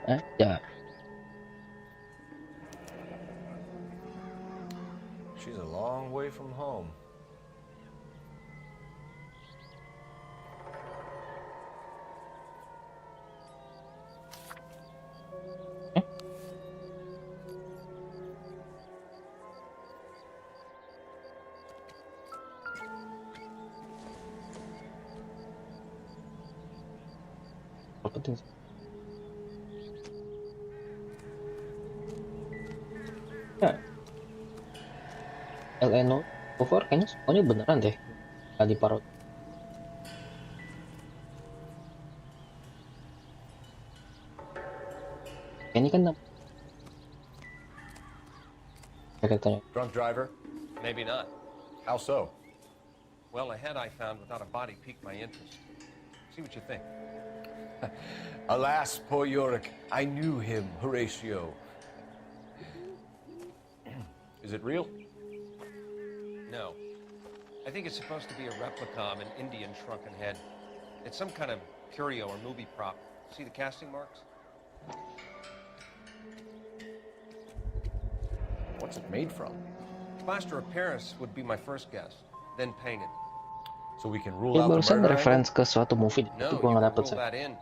Aja. She's a long way from home. Penting. Ya. LNO over kayaknya semuanya beneran deh. Tadi parot. Ini kan katanya. Drunk driver? Maybe not. How so? Well, a head I found without a body piqued my interest. See what you think. Alas, poor Yorick. I knew him, Horatio. Is it real? No. I think it's supposed to be a replica of an Indian shrunken head. It's some kind of curio or movie prop. See the casting marks? What's it made from? Plaster of Paris would be my first guess, then painted. So we can rule Ya out the barusan murder reference ke suatu movie No, itu you gua can nggak dapet rule sih. that in.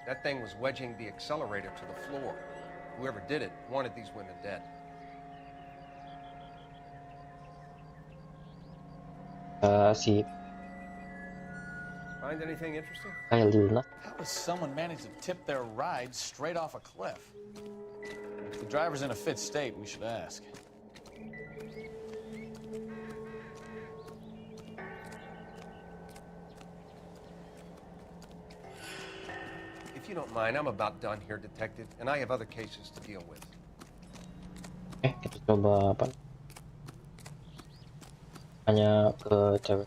That thing was wedging the accelerator to the floor. Whoever did it wanted these women dead. Si Find anything interesting? kayak Luna. How does someone manage to tip their ride straight off a cliff? If the driver's in a fit state, we should ask. If you don't mind, I'm about done here, Detective, and I have other cases to deal with. Kita coba apa? Hanya ke cewek.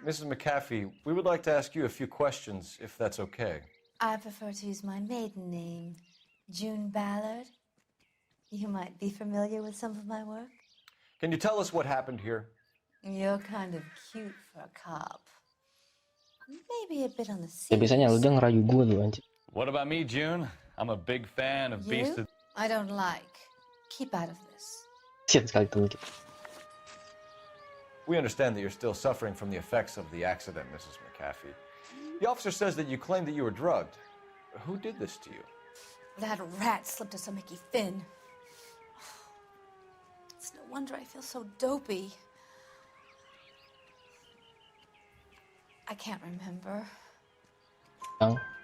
Mrs. McAfee, we would like to ask you a few questions, if that's okay. I prefer to use my maiden name, June Ballard. You might be familiar with some of my work. Can you tell us what happened here? You're kind of cute for a cop. Maybe a bit on the Ya serious. biasanya lu dia ngerayu gue tuh anjir. What about me, June? I'm a big fan of Beast You? of... I don't like. Keep out of this. Sian sekali temen kita. We understand that you're still suffering from the effects of the accident, Mrs. McAfee. The officer says that you claimed that you were drugged. Who did this to you? That rat slipped us a Mickey Finn. It's no wonder I feel so dopey. I can't remember.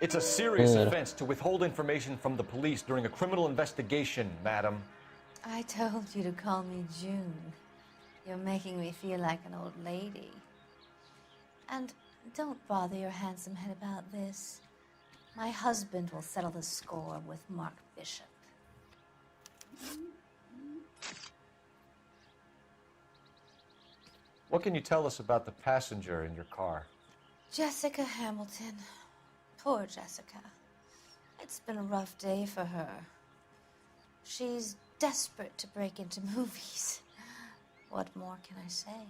It's a serious offense to withhold information from the police during a criminal investigation, madam. I told you to call me June. You're making me feel like an old lady. And don't bother your handsome head about this. My husband will settle the score with Mark Bishop. What can you tell us about the passenger in your car? Jessica Hamilton. Poor Jessica. It's been a rough day for her. She's desperate to break into movies. What more can I say?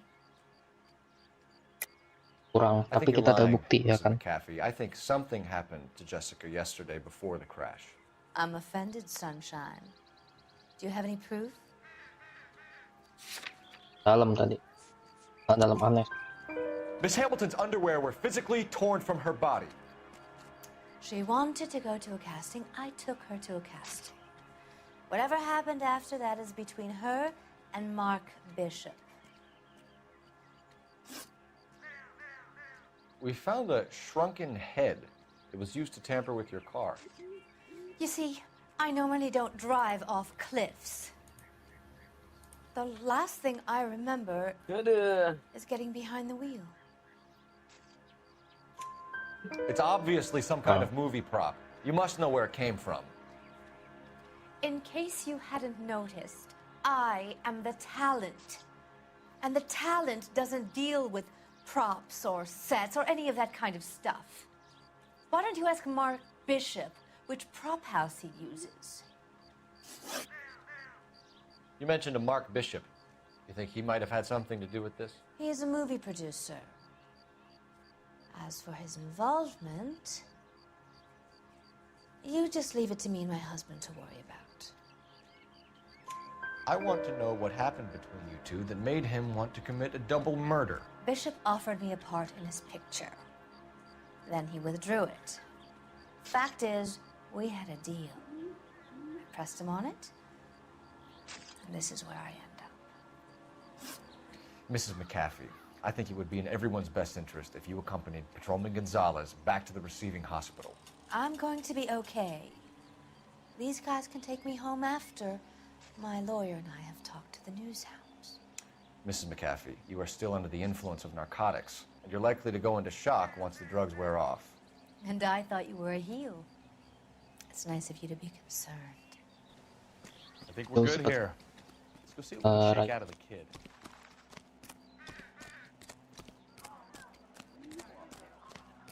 Kurang, tapi kita terbukti ya kan. McAfee, I think something happened to Jessica yesterday before the crash. I'm offended, Sunshine. Do you have any proof? Dalam tadi. Dalam aneh. Miss Hamilton's underwear were physically torn from her body. She wanted to go to a casting. I took her to a casting. Whatever happened after that is between her and Mark Bishop. We found a shrunken head. It was used to tamper with your car. You see, I normally don't drive off cliffs. The last thing I remember is getting behind the wheel. It's obviously some kind of movie prop. You must know where it came from. In case you hadn't noticed, I am the talent. And the talent doesn't deal with props or sets or any of that kind of stuff. Why don't you ask Mark Bishop which prop house he uses? You mentioned a Mark Bishop. You think he might have had something to do with this? He is a movie producer. As for his involvement, you just leave it to me and my husband to worry about. I want to know what happened between you two that made him want to commit a double murder. Bishop offered me a part in his picture. Then he withdrew it. Fact is, we had a deal. I pressed him on it, and this is where I end up. Mrs. McAfee, I think it would be in everyone's best interest if you accompanied Patrolman Gonzalez back to the receiving hospital. I'm going to be okay. These guys can take me home after. My lawyer and I have talked to the news house. Mrs. McAfee, you are still under the influence of narcotics, and you're likely to go into shock once the drugs wear off. And I thought you were a heel. It's nice of you to be concerned. I think we're good here. Let's go see what we can shake out of the kid.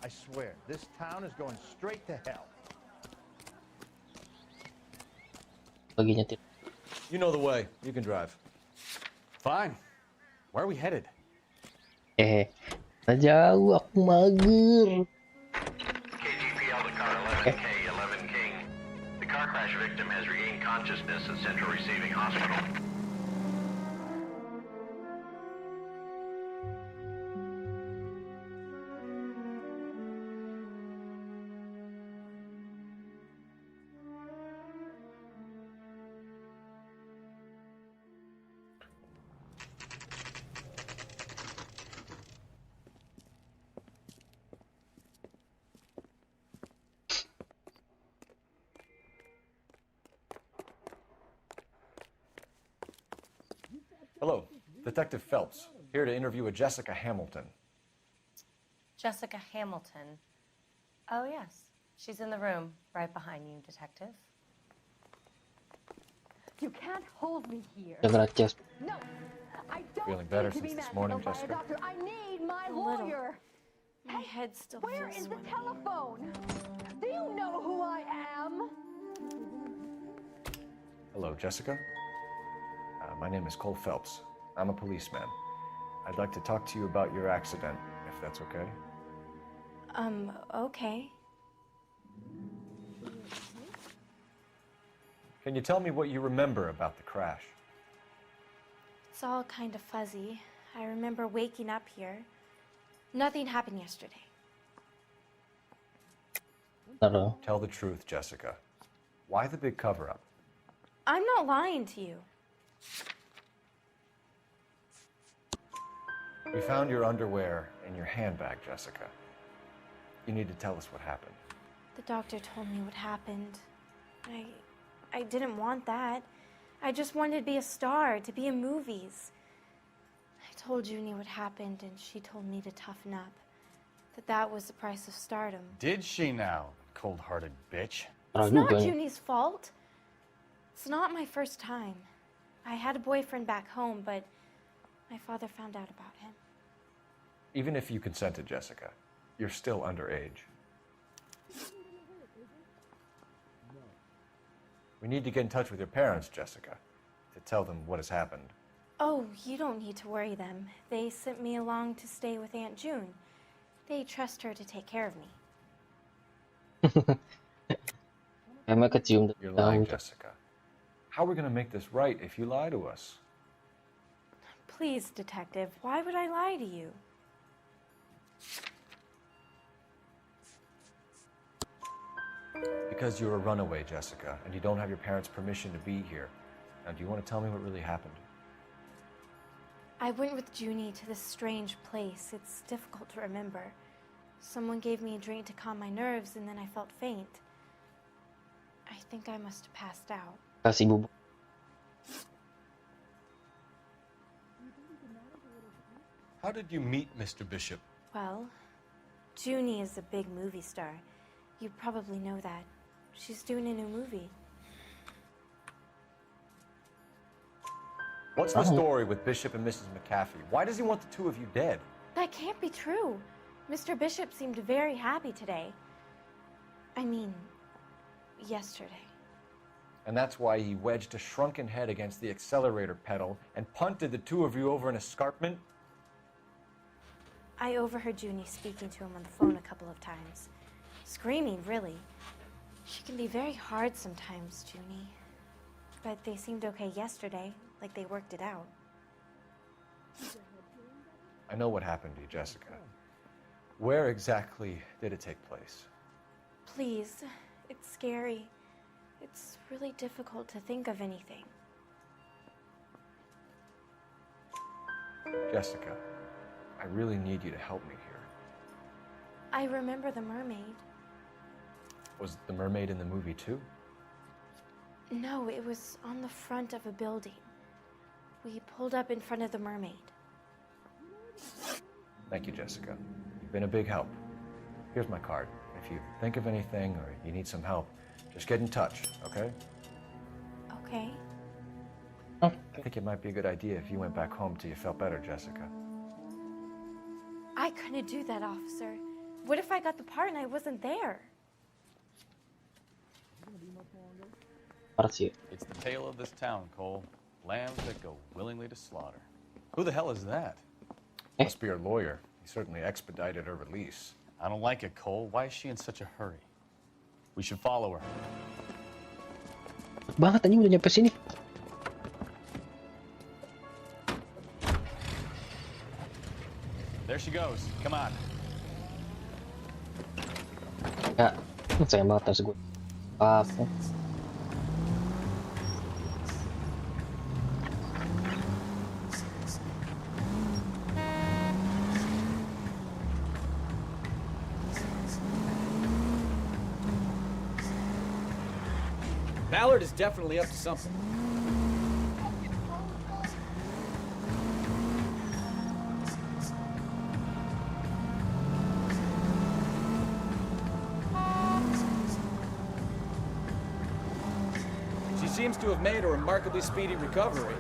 I swear, this town is going straight to hell. You know the way. You can drive. Fine. Where are we headed? Jauh aku mager. KGPL to car 11K, 11 King. The car crash victim has regained consciousness at Central Receiving Hospital. Hello, Detective Phelps, here to interview a Jessica Hamilton. Jessica Hamilton. Oh, yes. She's in the room right behind you, Detective. You can't hold me here. No, I don't Feeling better need to be since this manhandled morning, by a Jessica? doctor. I need my A little. lawyer. My head still Where feels is the swimming. telephone? Do you know who I am? Hello, Jessica. My name is Cole Phelps. I'm a policeman. I'd like to talk to you about your accident, if that's okay. Okay. Can you tell me what you remember about the crash? It's all kind of fuzzy. I remember waking up here. Nothing happened yesterday. Tell the truth, Jessica. Why the big cover-up? I'm not lying to you. We found your underwear in your handbag, Jessica. You need to tell us what happened. The doctor told me what happened. I didn't want that. I just wanted to be a star, to be in movies. I told Junie what happened, and she told me to toughen up. That was the price of stardom. Did she now, cold-hearted bitch? It's not Junie's fault. It's not my first time. I had a boyfriend back home, but my father found out about him. Even if you consented, Jessica, you're still underage. We need to get in touch with your parents, Jessica, to tell them what has happened. Oh, you don't need to worry them. They sent me along to stay with Aunt June. They trust her to take care of me. You're lying, Jessica. How are we going to make this right if you lie to us? Please, Detective, why would I lie to you? Because you're a runaway, Jessica, and you don't have your parents' permission to be here. Now, do you want to tell me what really happened? I went with Junie to this strange place. It's difficult to remember. Someone gave me a drink to calm my nerves, and then I felt faint. I think I must have passed out. Kasih bubuk. How did you meet Mr. Bishop? Well, Junie is a big movie star. You probably know that. She's doing a new movie. What's the story with Bishop and Mrs. McAfee? Why does he want the two of you dead? That can't be true. Mr. Bishop seemed very happy today. I mean, yesterday. And that's why he wedged a shrunken head against the accelerator pedal and punted the two of you over an escarpment? I overheard Junie speaking to him on the phone a couple of times. Screaming, really. She can be very hard sometimes, Junie. But they seemed okay yesterday, like they worked it out. I know what happened to you, Jessica. Where exactly did it take place? Please, it's scary. It's really difficult to think of anything. Jessica, I really need you to help me here. I remember the mermaid. Was the mermaid in the movie too? No, it was on the front of a building. We pulled up in front of the mermaid. Thank you, Jessica. You've been a big help. Here's my card. If you think of anything or you need some help, just get in touch, okay? Okay. I think it might be a good idea if you went back home till you felt better, Jessica. I couldn't do that, officer. What if I got the part and I wasn't there? It's the tale of this town, Cole. Lambs that go willingly to slaughter. Who the hell is that? Must be her lawyer. He certainly expedited her release. I don't like it, Cole. Why is she in such a hurry? We should follow her. Banget anjing udah nyampe sini. There she goes. Come on. Ya, sayang banget tas gue. Apa? Ballard is definitely up to something. She seems to have made a remarkably speedy recovery.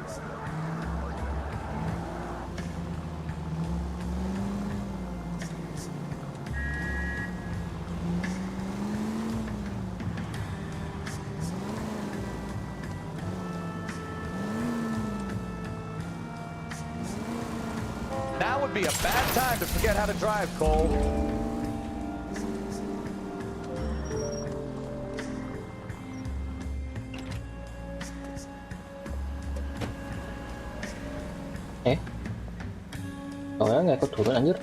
Now would be a bad time to forget how to drive, Cole. Nggak ikut turun anjir.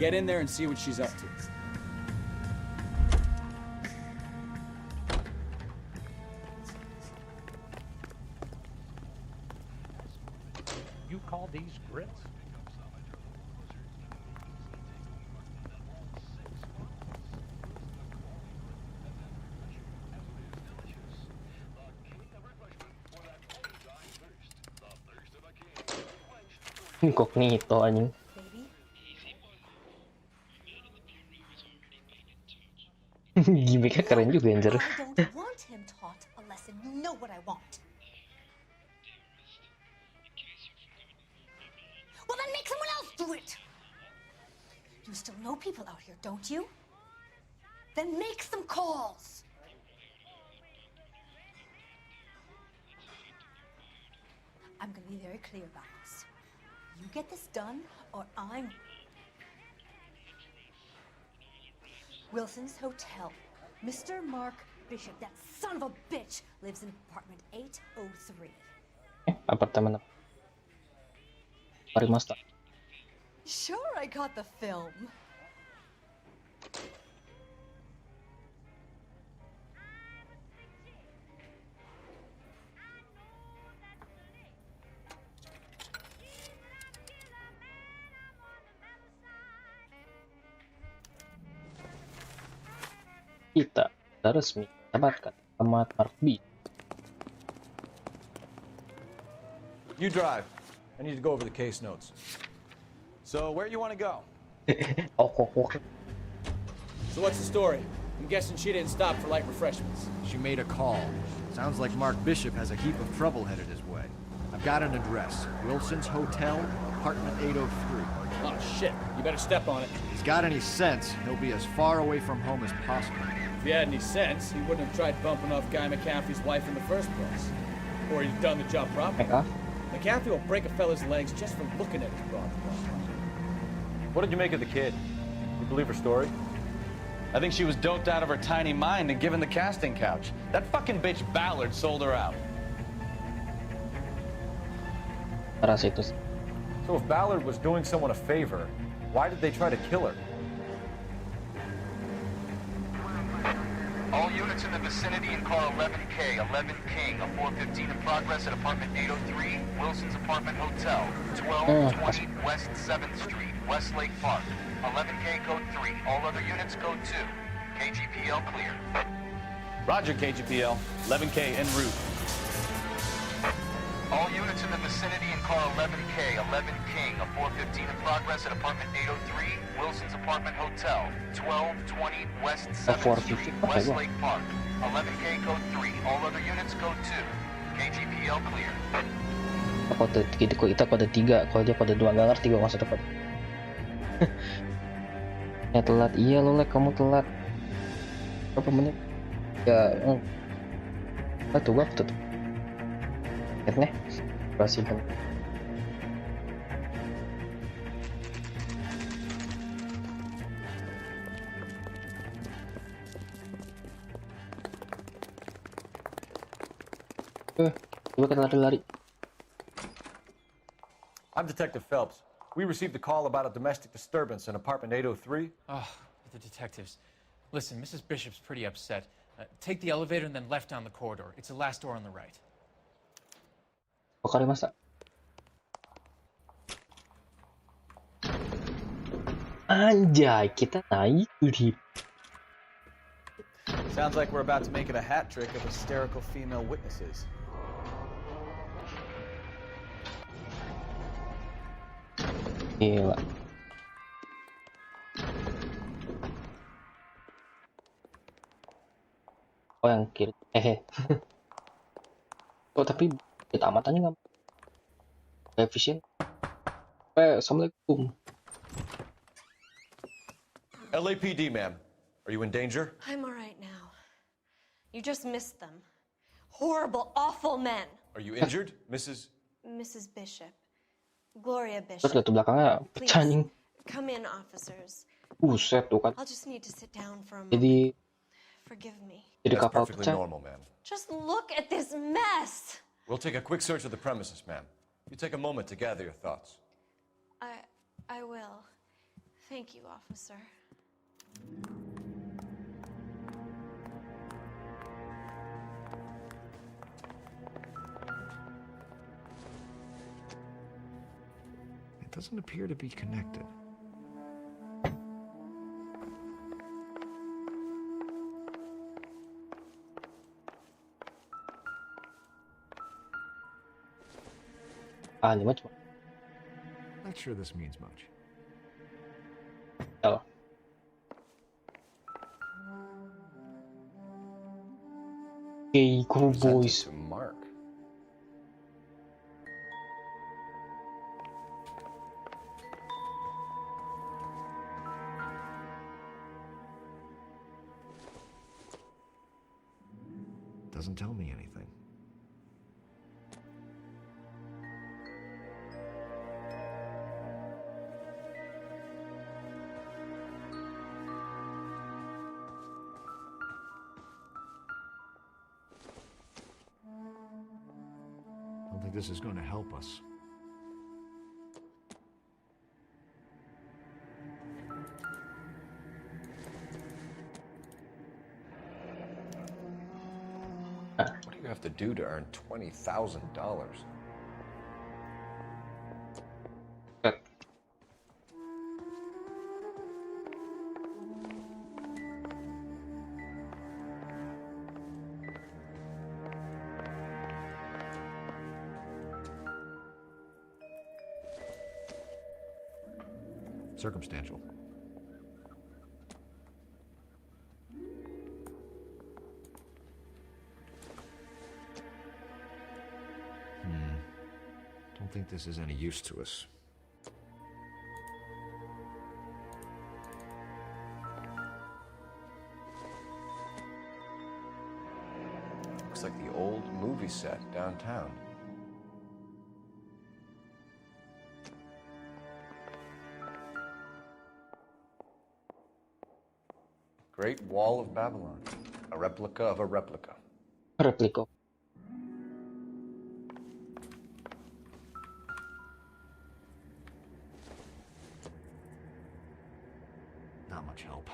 Get in there and see what she's up to. all these grits? Incognito anjing. Gimiknya keren juga anjir. I don't want him taught a lesson. You know what I want. Well, then make someone else do it. You still know people out here, don't you? Then make some calls. I'm going to be very clear about this. You get this done, or I'm... Wilson's Hotel. Mr. Mark Bishop, that son of a bitch, lives in apartment 803. Apartemen apa? Master. Sure, I got the film. Kita sudah resmi mendapatkan selamat Mark B. You drive. I need to go over the case notes. So, where you want to go? So what's the story? I'm guessing she didn't stop for light refreshments. She made a call. Sounds like Mark Bishop has a heap of trouble headed his way. I've got an address. Wilson's Hotel, apartment 803. Oh shit, you better step on it. If he's got any sense, he'll be as far away from home as possible. If he had any sense, he wouldn't have tried bumping off Guy McCaffrey's wife in the first place. Or he'd done the job properly. McCaffrey will break a fella's legs just for looking at his broad. What did you make of the kid? You believe her story? I think she was doped out of her tiny mind and given the casting couch. That fucking bitch Ballard sold her out. So if Ballard was doing someone a favor, why did they try to kill her? All units in the vicinity in car 11K, 11 King, a 415 in progress at apartment 803, Wilson's Apartment Hotel, 1220 West 7th Street, Westlake Park. 11K code 3, all other units code 2. KGPL clear. Roger, KGPL. 11K en route. All units in the vicinity in car 11K, 11 King, a 415 in progress at apartment 803, Wilson's Apartment Hotel, 1220 West 7th Street, Westlake Park. 11K code 3, all other units code 2. KGPL clear. Kita kode 3, kalau dia kode 2 nggak ngerti gue maksudnya kode. Ya telat, iya lo Lek, kamu telat. Berapa menit? Ya, tuh gua tutup. Lihat nih, berhasil kan. Coba kita lari-lari. I'm Detective Phelps. We received a call about a domestic disturbance in apartment 803. Oh, the detectives. Listen, Mrs. Bishop's pretty upset. Take the elevator and then left down the corridor. It's the last door on the right. Wakarimashita. Anjay, kita naik di. Sounds like we're about to make it a hat trick of hysterical female witnesses. Gila. Oh yang kiri. Oh tapi kita amatannya nggak efisien. Assalamualaikum. LAPD, ma'am. Are you in danger? I'm all right now. You just missed them. Horrible, awful men. Are you injured, Mrs. Bishop. Gloria Terus Bishop. lihat tuh belakangnya pecah nih. Come in, officers. Buset tuh kan. I'll just need to sit down for a moment. Jadi Forgive me. Jadi That's kapal perfectly pecah. normal, ma'am. Just look at this mess. We'll take a quick search of the premises, ma'am. You take a moment to gather your thoughts. I will. Thank you, officer. doesn't appear to be connected. Much. Not sure this means much. Oh. Okay, cool boys. To Mark. Doesn't tell me anything. I don't think this is going to help us. What do you have to do to earn $20,000? Circumstantial. Don't think this is any use to us. Looks like the old movie set downtown. Great Wall of Babylon. A replica of a replica. Replica. Not much help.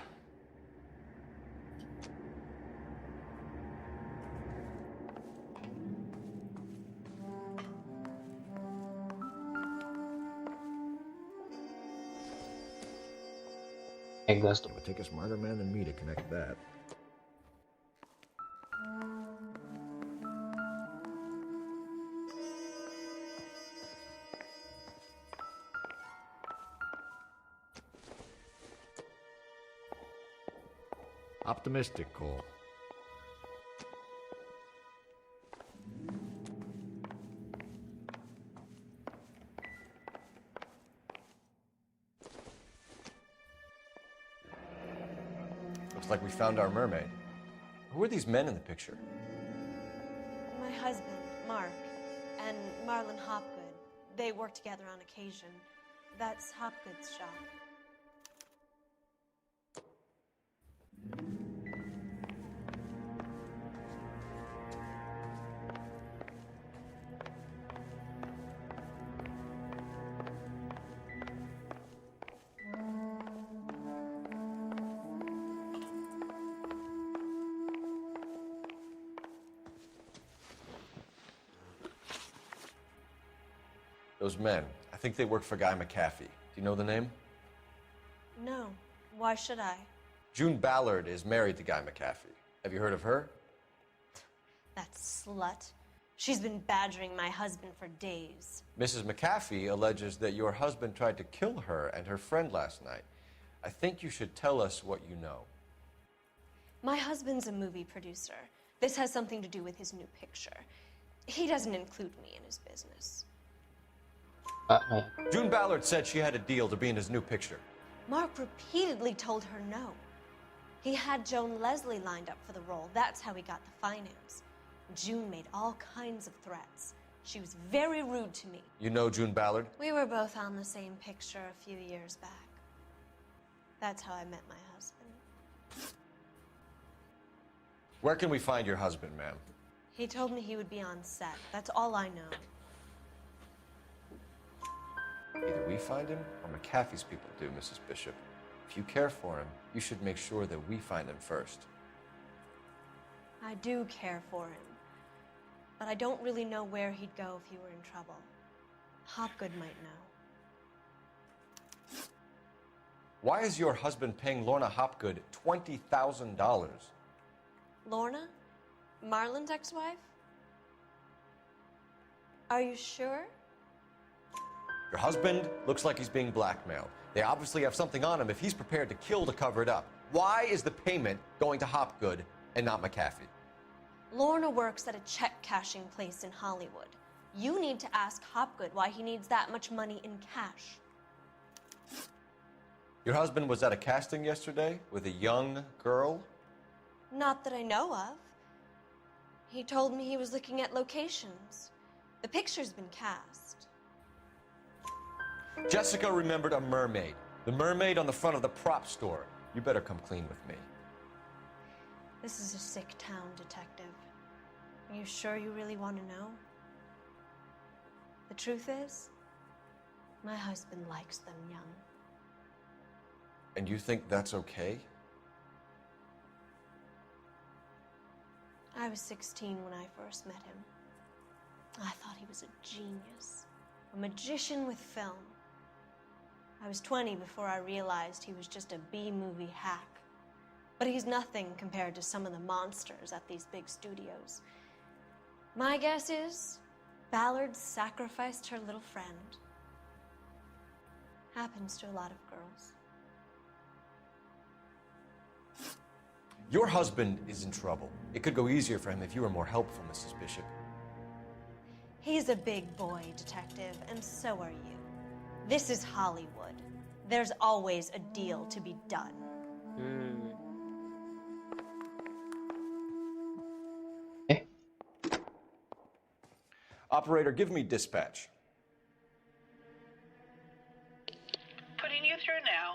It would take a smarter man than me to connect that. Optimistic, Cole. Looks like we found our mermaid. Who are these men in the picture? My husband, Mark, and Marlon Hopgood. They work together on occasion. That's Hopgood's shop. Those men, I think they work for Guy McAfee. Do you know the name? No. Why should I? June Ballard is married to Guy McAfee. Have you heard of her? That slut. She's been badgering my husband for days. Mrs. McAfee alleges that your husband tried to kill her and her friend last night. I think you should tell us what you know. My husband's a movie producer. This has something to do with his new picture. He doesn't include me in his business. June Ballard said she had a deal to be in his new picture. Mark repeatedly told her no. He had Joan Leslie lined up for the role. That's how he got the finance. June made all kinds of threats. She was very rude to me. You know June Ballard? We were both on the same picture a few years back. That's how I met my husband. Where can we find your husband, ma'am? He told me he would be on set. That's all I know. Either we find him or McAfee's people do, Mrs. Bishop. If you care for him, you should make sure that we find him first. I do care for him. But I don't really know where he'd go if he were in trouble. Hopgood might know. Why is your husband paying Lorna Hopgood $20,000? Lorna? Marlon's ex-wife? Are you sure? Your husband looks like he's being blackmailed. They obviously have something on him if he's prepared to kill to cover it up. Why is the payment going to Hopgood and not McAfee? Lorna works at a check-cashing place in Hollywood. You need to ask Hopgood why he needs that much money in cash. Your husband was at a casting yesterday with a young girl? Not that I know of. He told me he was looking at locations. The picture's been cast. Jessica remembered a mermaid. The mermaid on the front of the prop store. You better come clean with me. This is a sick town, Detective. Are you sure you really want to know? The truth is, my husband likes them young. And you think that's okay? I was 16 when I first met him. I thought he was a genius, a magician with film. I was 20 before I realized he was just a B-movie hack. But he's nothing compared to some of the monsters at these big studios. My guess is Ballard sacrificed her little friend. Happens to a lot of girls. Your husband is in trouble. It could go easier for him if you were more helpful, Mrs. Bishop. He's a big boy, Detective, and so are you. This is Hollywood. There's always a deal to be done. Operator, give me dispatch. Putting you through now.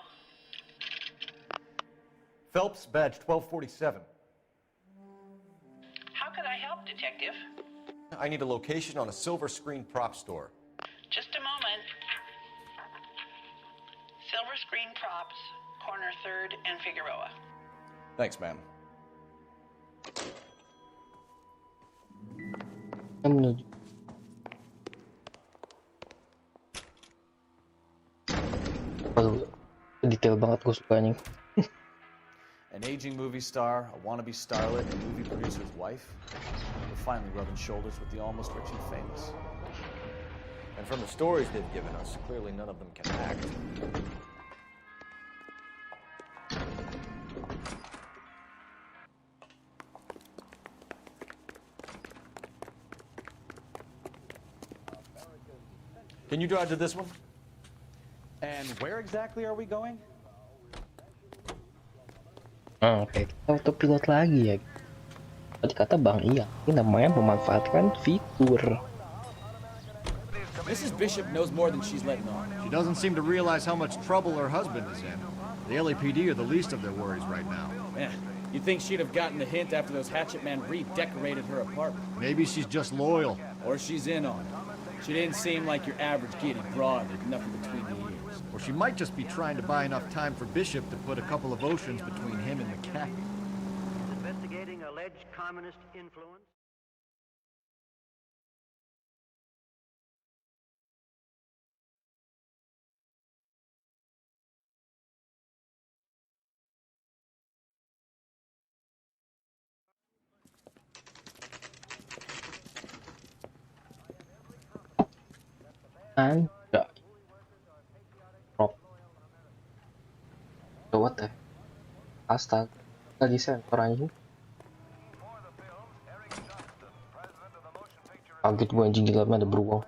Phelps, badge 1247. How can I help, Detective? I need a location on a silver screen prop store. Just a moment. Silver Screen Props, corner 3rd and Figueroa. Thanks, ma'am. Detail banget, gue suka nih. An aging movie star, a wannabe starlet, a movie producer's wife. We're finally rubbing shoulders with the almost rich and famous. And from the stories they've given us, clearly none of them can act. Can you drive to this one? And where exactly are we going? Oke, kita autopilot lagi ya. Tadi kata Bang Iya, ini namanya memanfaatkan fitur. Mrs. Bishop knows more than she's letting on. She doesn't seem to realize how much trouble her husband is in. The LAPD are the least of their worries right now. Man, you'd think she'd have gotten the hint after those hatchet men redecorated her apartment. Maybe she's just loyal. Or she's in on it. She didn't seem like your average kid abroad with nothing between the ears. Or she might just be trying to buy enough time for Bishop to put a couple of oceans between him and McAfee. Investigating alleged communist influence. Anda. Prop. So what the? Astaga. Lagi sensor anjing. Kaget gue anjing, di dalamnya ada beruang.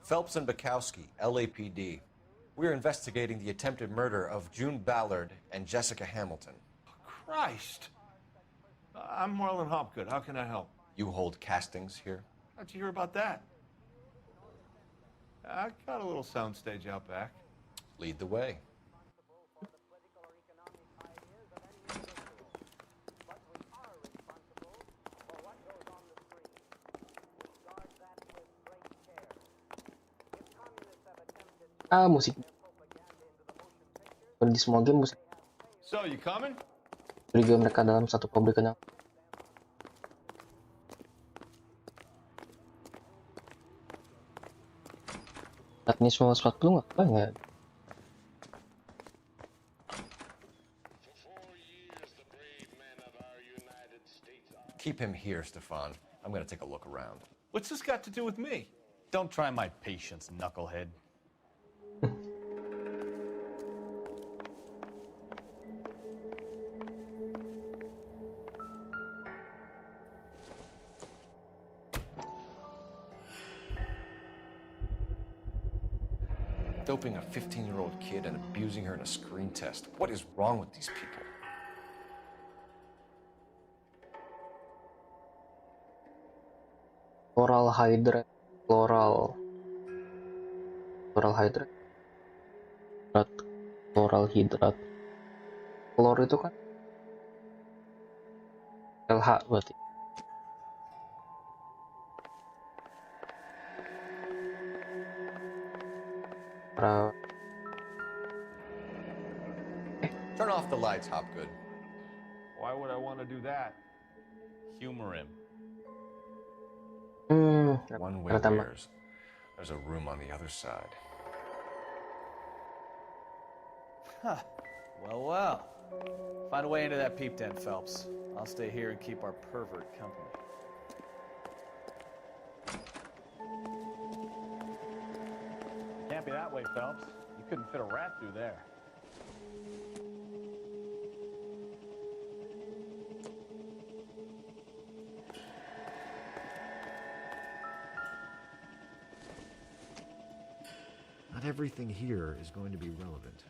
Phelps and Bukowski, LAPD. We're investigating the attempted murder of June Ballard and Jessica Hamilton. Christ! I'm Marlon Hopgood. How can I help? You hold castings here? How'd you hear about that? I got a little soundstage out back. Lead the way. Musik. Di semua game musik. So, you coming? Juga mereka dalam satu pabrikan yang saat ini semua 40 nggak? Keep him here, Stefan. I'm gonna take a look around. What's this got to do with me? Don't try my patience, knucklehead. Doping a 15-year-old kid and abusing her in a screen test. What is wrong with these people? Chloral hydrate, chloral hydrate, chloral hidrat. Klor itu kan LH berarti. Turn off the lights, Hopgood. Why would I want to do that? Humor him. One-way mirrors. There's a room on the other side. Huh. Well, well. Find a way into that peep den, Phelps. I'll stay here and keep our pervert company. Can't be that way, Phelps. You couldn't fit a rat through there. Not everything here is going to be relevant.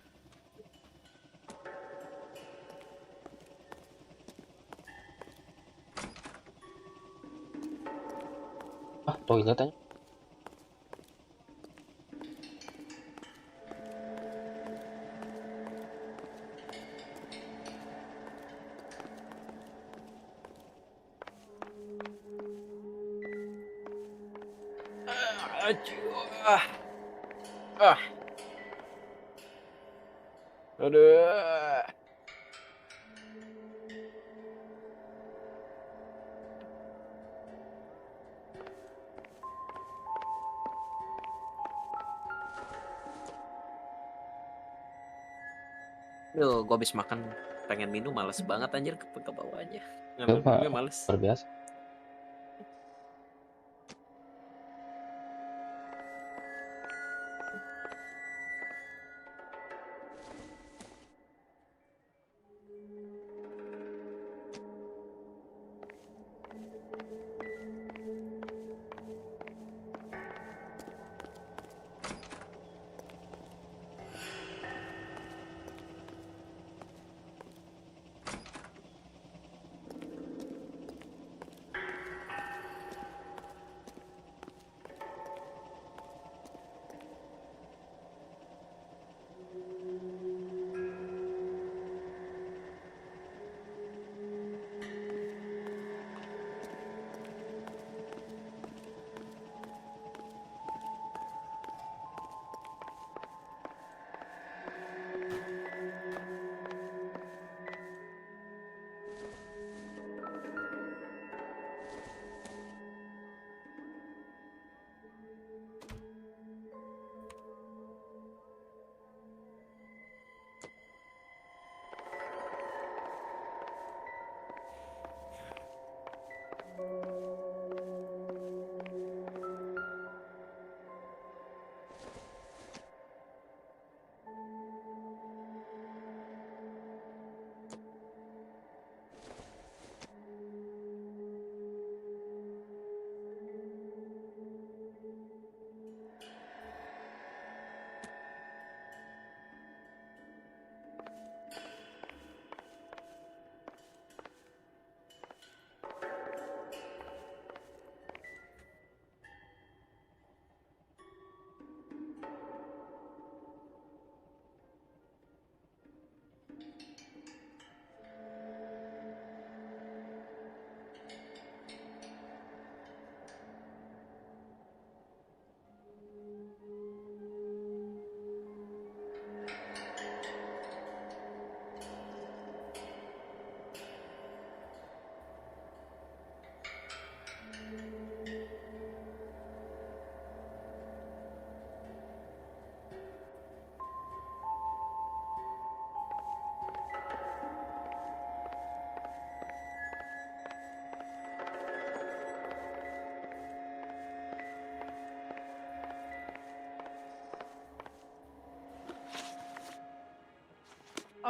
Toilet aja. Aduh. Duh, gue habis makan pengen minum males banget anjir ke bawahnya. Ngambil minumnya males. Luar biasa.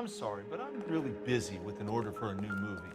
I'm sorry, but I'm really busy with an order for a new movie.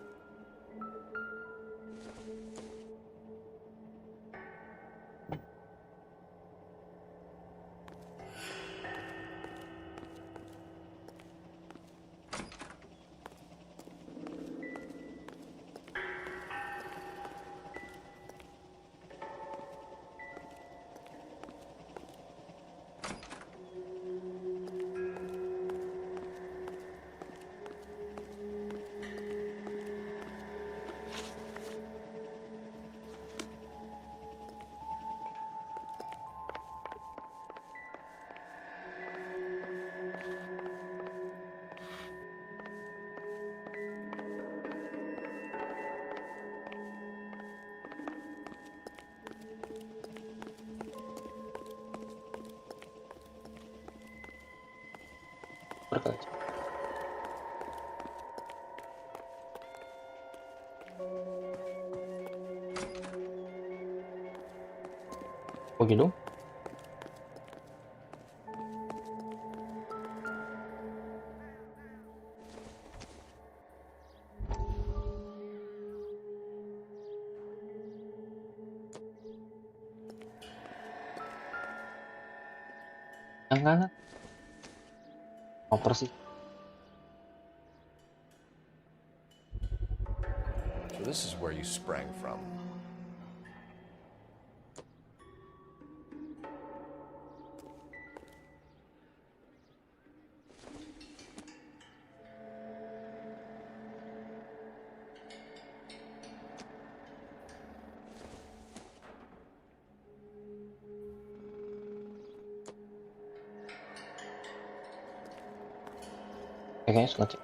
Berkaca. Oh gitu? Yang kanan? Oh persis. So this is where you sprang from. Kayaknya sengaja.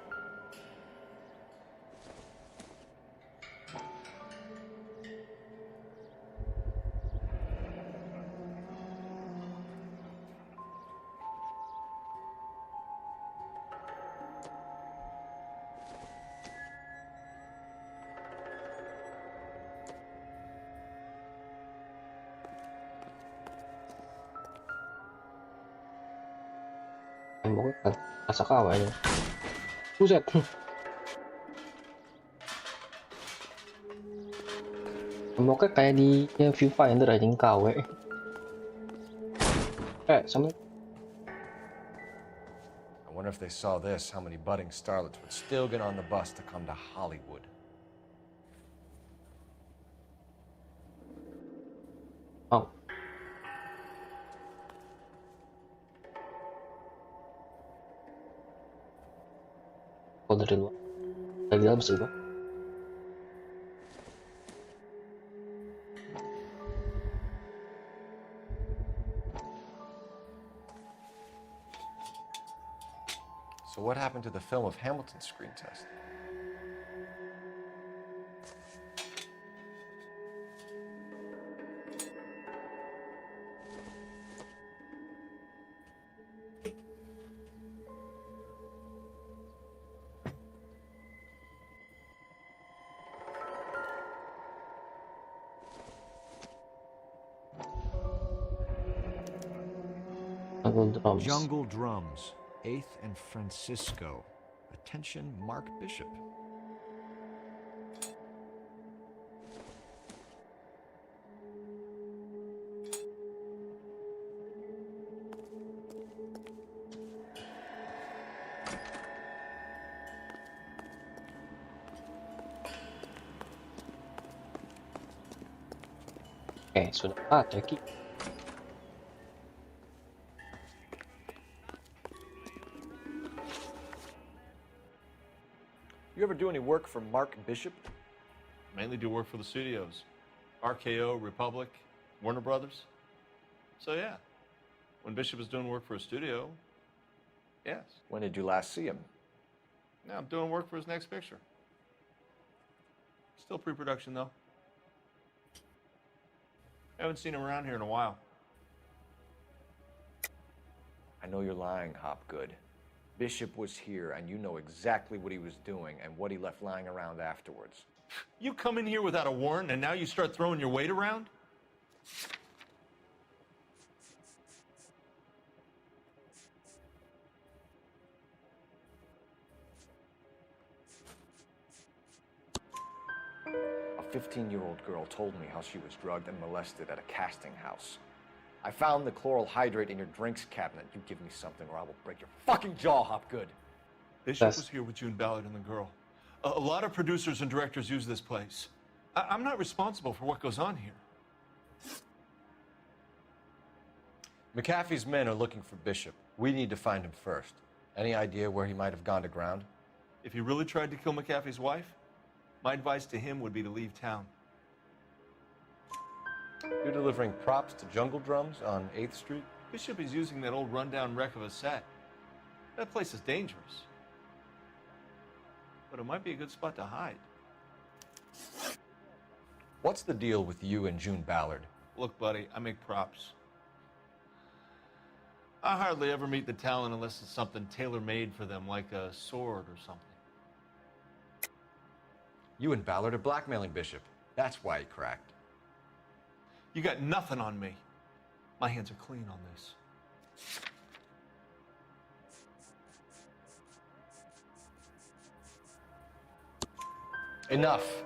Temboknya kan rasa kawa ya. Buset. Temboknya kayak di viewfinder anjing KW. Sama. I wonder if they saw this, how many budding starlets would still get on the bus to come to Hollywood. Oh. Oh dari luar. Dari dalam sih gua. So what happened to the film of Hamilton's screen test? Drums. Jungle Drums, 8th and Francisco. Attention, Mark Bishop. Sudah ada Ki. You ever do any work for Mark Bishop? Mainly do work for the studios. RKO, Republic, Warner Brothers. So yeah, when Bishop was doing work for a studio, yes. When did you last see him? Now I'm doing work for his next picture. Still pre-production though. Haven't seen him around here in a while. I know you're lying, Hopgood. Bishop was here, and you know exactly what he was doing and what he left lying around afterwards. You come in here without a warrant, and now you start throwing your weight around? 15-year-old girl told me how she was drugged and molested at a casting house. I found the chloral hydrate in your drinks cabinet. You give me something or I will break your fucking jaw, Hopgood. Bishop was here with June Ballard and the girl. A lot of producers and directors use this place. I'm not responsible for what goes on here. McAfee's men are looking for Bishop. We need to find him first. Any idea where he might have gone to ground? If he really tried to kill McAfee's wife, my advice to him would be to leave town. You're delivering props to Jungle Drums on 8th Street? Bishop is using that old rundown wreck of a set. That place is dangerous. But it might be a good spot to hide. What's the deal with you and June Ballard? Look, buddy, I make props. I hardly ever meet the talent unless it's something tailor-made for them, like a sword or something. You and Ballard are blackmailing Bishop. That's why he cracked. You got nothing on me. My hands are clean on this. Enough.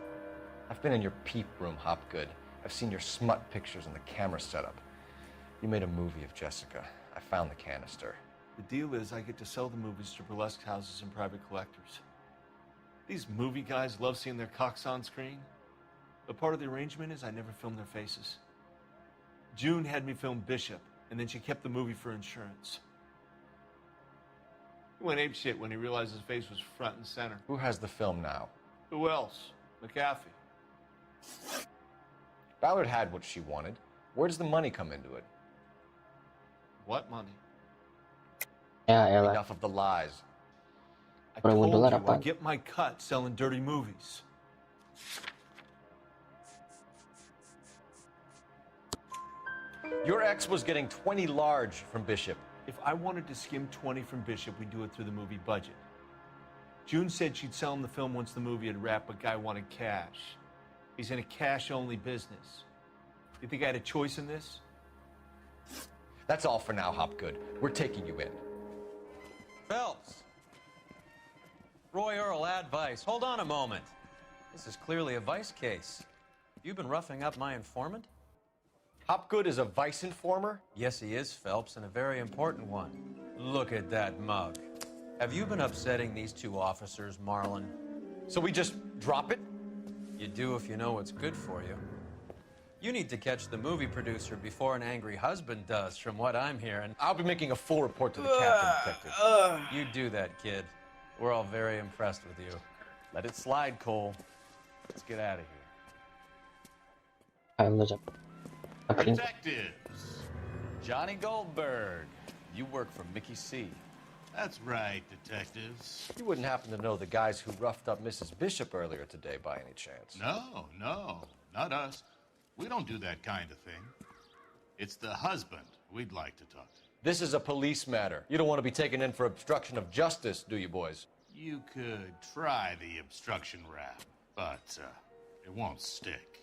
I've been in your peep room, Hopgood. I've seen your smut pictures and the camera setup. You made a movie of Jessica. I found the canister. The deal is I get to sell the movies to burlesque houses and private collectors. These movie guys love seeing their cocks on screen. But part of the arrangement is I never film their faces. June had me film Bishop, and then she kept the movie for insurance. He went apeshit when he realized his face was front and center. Who has the film now? Who else? McAfee. Ballard had what she wanted. Where does the money come into it? What money? Ya elah. Enough of the lies. I $1000 told you I apa? get my cut selling dirty movies. Your ex was getting 20 large from Bishop. If I wanted to skim 20 from Bishop, we'd do it through the movie budget. June said she'd sell him the film once the movie had wrapped, but Guy wanted cash. He's in a cash-only business. You think I had a choice in this? That's all for now, Hopgood. We're taking you in. Phelps! Roy Earl, advice. Hold on a moment. This is clearly a vice case. You've been roughing up my informant? Hopgood is a vice informer? Yes, he is, Phelps, and a very important one. Look at that mug. Have you been upsetting these two officers, Marlon? So we just drop it? You do if you know what's good for you. You need to catch the movie producer before an angry husband does, from what I'm hearing. I'll be making a full report to the captain, detective. You do that, kid. We're all very impressed with you. Let it slide, Cole. Let's get out of here. Detectives. Johnny Goldberg. You work for Mickey C. That's right, detectives. You wouldn't happen to know the guys who roughed up Mrs. Bishop earlier today by any chance? No, not us. We don't do that kind of thing. It's the husband we'd like to talk to. This is a police matter. You don't want to be taken in for obstruction of justice, do you, boys? You could try the obstruction rap, but it won't stick.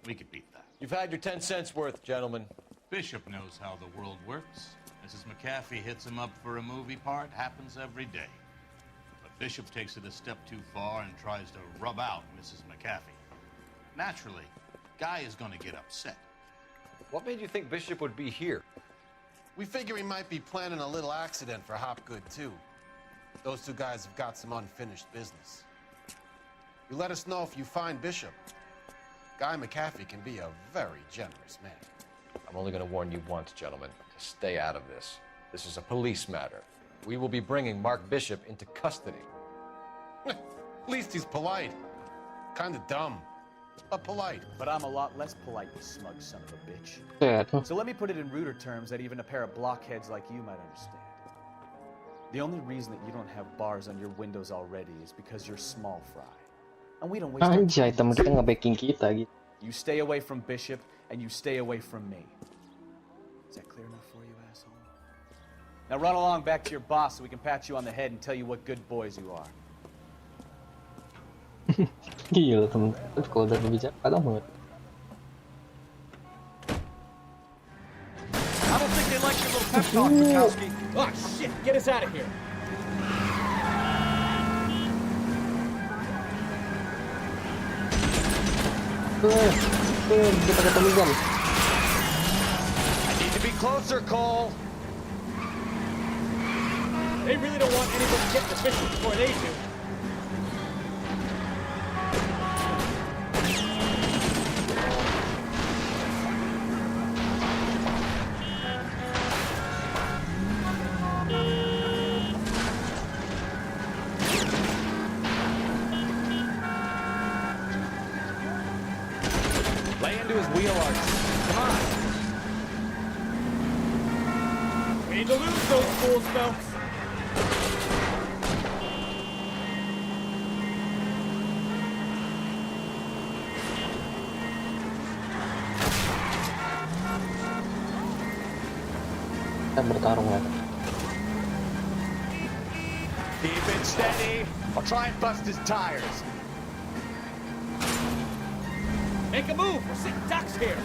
We could beat that. You've had your 10 cents worth, gentlemen. Bishop knows how the world works. Mrs. McAfee hits him up for a movie part, happens every day. But Bishop takes it a step too far and tries to rub out Mrs. McAfee. Naturally, Guy is going to get upset. What made you think Bishop would be here? We figure he might be planning a little accident for Hopgood, too. Those two guys have got some unfinished business. You let us know if you find Bishop. Guy McAfee can be a very generous man. I'm only going to warn you once, gentlemen, to stay out of this. This is a police matter. We will be bringing Mark Bishop into custody. At least he's polite. Kind of dumb, but polite. But I'm a lot less polite, you smug son of a bitch. Yeah. So let me put it in ruder terms that even a pair of blockheads like you might understand. The only reason that you don't have bars on your windows already is because you're small fry. And we don't waste our Anjay, time. temen kita nge-backing kita gitu. You stay away from Bishop, and you stay away from me. Is that clear enough for you, asshole? Now run along back to your boss so we can pat you on the head and tell you what good boys you are. Gila temen, kalau udah berbicara kadang banget. I don't think they like your little pep talk, Bukowski. Oh, shit! Get us out of here! Kita ketemu bom. I need to be closer, Cole. They really don't want anybody to get the bishop before they do. Lay into his wheel arch. Come on. We need to lose those fools, Phelps. Kita bertarung ya. Keep it steady. I'll try and bust his tires. Make a move. We're sitting ducks here.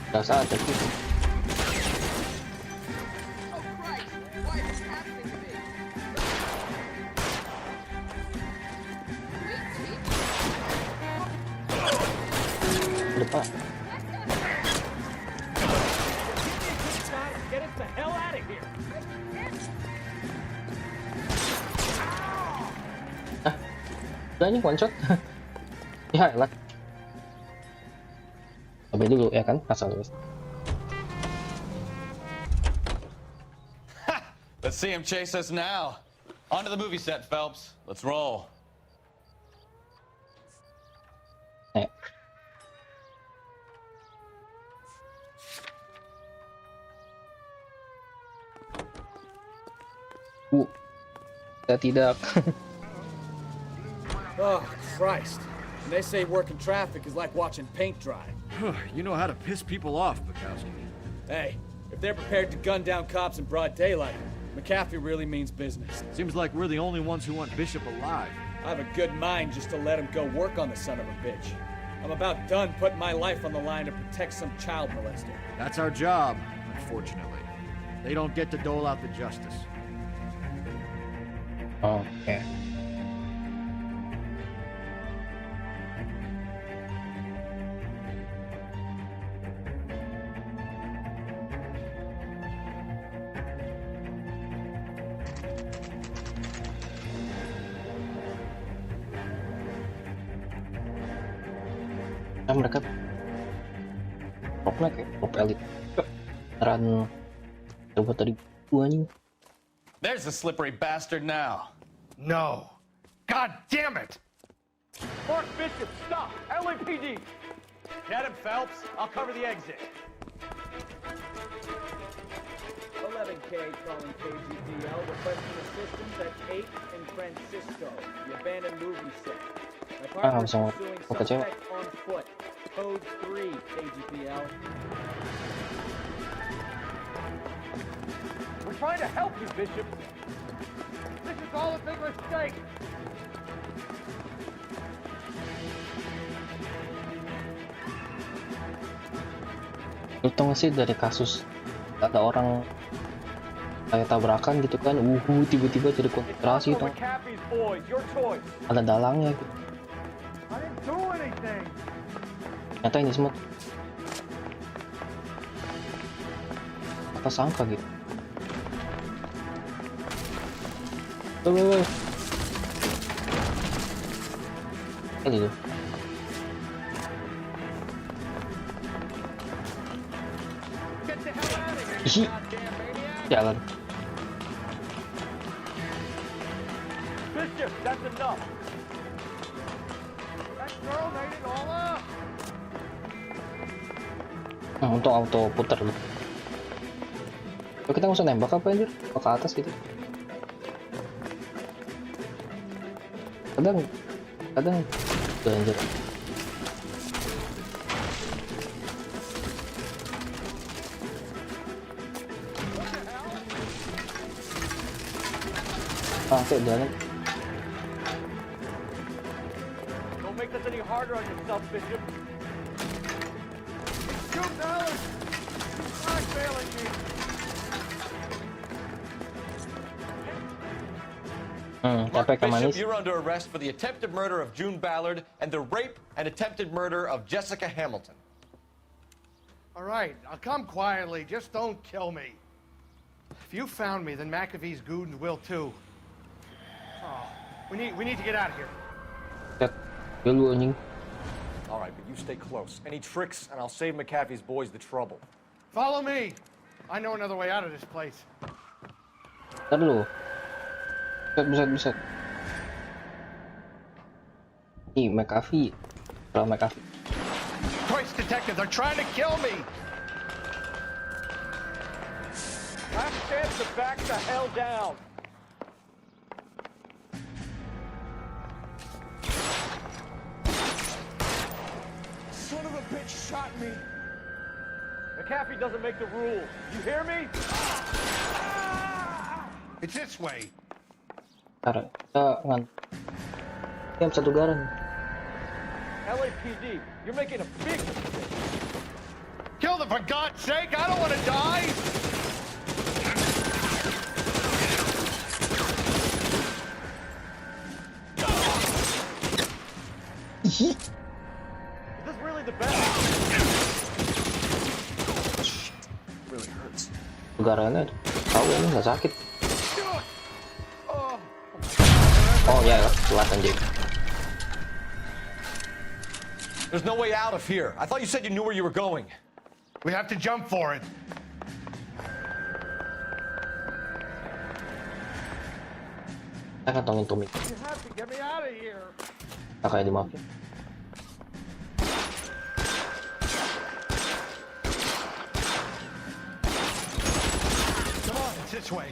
Udah saatnya kita. Depan. Get us the hell out of here. Udah ini one shot. Ya elah. Sampai dulu ya kan asal wes. Let's see him chase us now. On to the movie set, Phelps. Let's roll. Kita tidak. Oh, Christ. And they say working traffic is like watching paint dry. You know how to piss people off, Bukowski. Hey, if they're prepared to gun down cops in broad daylight, McAfee really means business. Seems like we're the only ones who want Bishop alive. I have a good mind just to let him go work on the son of a bitch. I'm about done putting my life on the line to protect some child molester. That's our job, unfortunately. They don't get to dole out the justice. Oke. Nah, mereka propnya kayak prop elite. Beneran coba tadi buahnya. There's the slippery bastard now. No. God damn it! Mark Bishop, stop! LAPD! Get him, Phelps. I'll cover the exit. 11K calling KGPL, requesting assistance at 8 in Francisco, the abandoned movie set. My partner is pursuing suspect on foot. Code 3, KGPL. We're trying to help you, Bishop. This is all a big mistake. Lu tau gak sih dari kasus ada orang kayak tabrakan gitu kan, tiba-tiba jadi konsentrasi tuh. Ada dalangnya gitu. Ternyata ini semua apa sangka gitu. Kali tuh. Ih, jalan. Bishop, that's enough. That girl made it all up. Nah, untuk auto putar loh. Kita nggak usah nembak apa anjir? Ke atas gitu. Kadang tuh anjir. Kayak jalan. Don't make this any harder on yourself, Bishop. Shoot, Alan! You're failing me. Mark capek kan Bishop, manis. you're under arrest for the attempted murder of June Ballard and the rape and attempted murder of Jessica Hamilton. All right, I'll come quietly. Just don't kill me. If you found me, then McAfee's goons will too. Oh, we need to get out of here. Dulu anjing. All right, but you stay close. Any tricks, and I'll save McAfee's boys the trouble. Follow me. I know another way out of this place. Ntar dulu. Buset. Nih, McAfee. Kalau McAfee. Christ, detective, they're trying to kill me. Last chance to back the hell down. Son of a bitch shot me. McAfee doesn't make the rules. You hear me? It's this way. Ntar, kita Jam 1 garan. LAPD, you're making a big mistake. Kill them for God's sake! I don't want to die! Is this really the best? Really hurts. Garannya tahu ini nggak sakit. Oh ya, kuat anjing. There's no way out of here. I thought you said you knew where you were going. We have to jump for it. Kita kantongin Tommy. You have to get me out of here. Kita kayak di mafia. Come on, it's this way.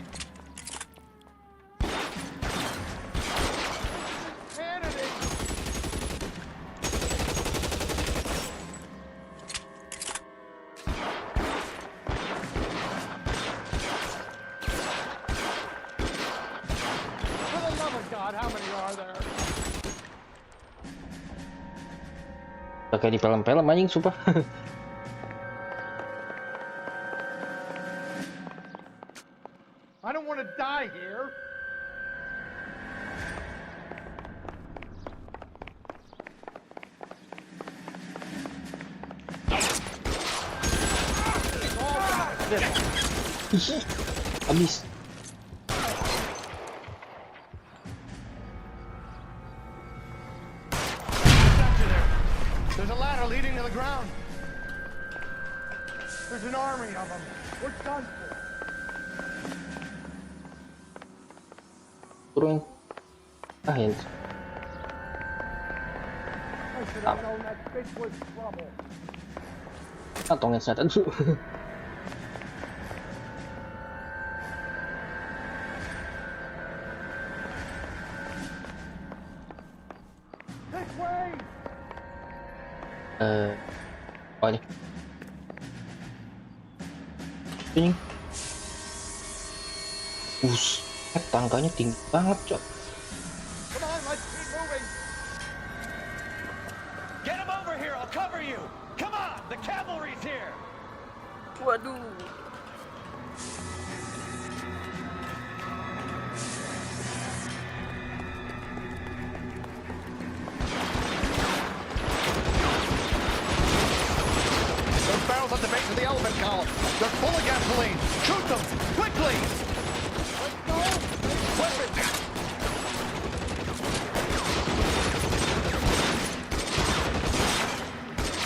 Udah kayak di film-film anjing, sumpah. I don't want to die here. Habis. There's a ladder leading to the ground. There's an army of them. We're done for. Turun. Ahin. I should have known that bitch was trouble. Kantongin senjata dulu. This way. Oh ini. Ini. Tangganya tinggi banget, Cok. Come on, let's keep moving. Get him over here, I'll cover you. Come on, the cavalry's here. Waduh. Those barrels at the base of the elephant column. They're full of gasoline. Shoot them quickly. Let's go. Weapons.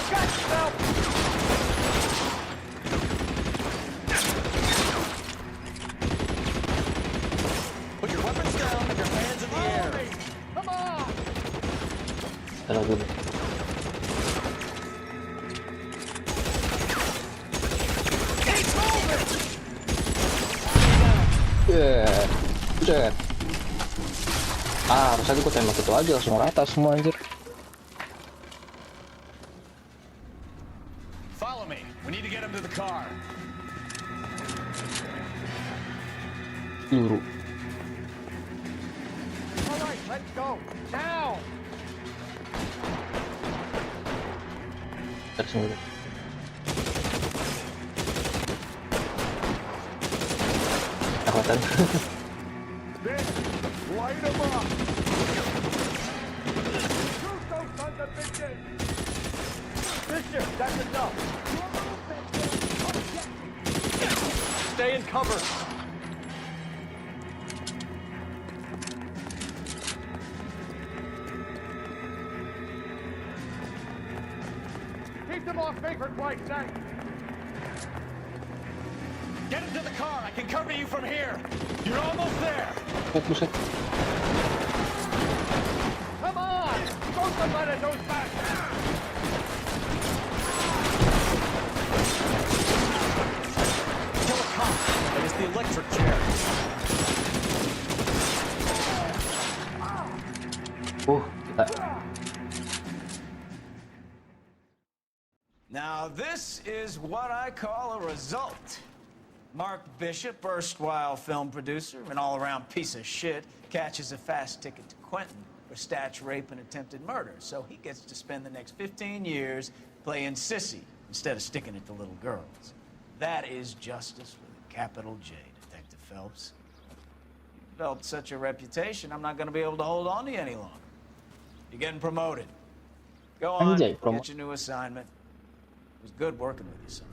Got yourself. Put your weapons down and your hands in the air. Come on. Taruh dulu. Buset. Harusnya gue tembak itu aja langsung rata semua anjir. Follow me. We need to get him to the car. Peluru. All right, let's go. Now. Dari sini dulu. Kelihatan. Light him up! Shoot those sons of bitches! Bishop, that's enough! Stay in cover! Keep them off me for Christ's sake! Get into the car. I can cover you from here. You're almost there. Come on! Don't let it those back! Kill a cop. That is the electric chair. Now, this is what I call a result. Mark Bishop, erstwhile film producer, an all-around piece of shit, catches a fast ticket to Quentin for statch rape and attempted murder. So he gets to spend the next 15 years playing sissy instead of sticking it to little girls. That is justice with a capital J, Detective Phelps. You've developed such a reputation, I'm not going to be able to hold on to you any longer. You're getting promoted. Go on, get your new assignment. It was good working with you, son.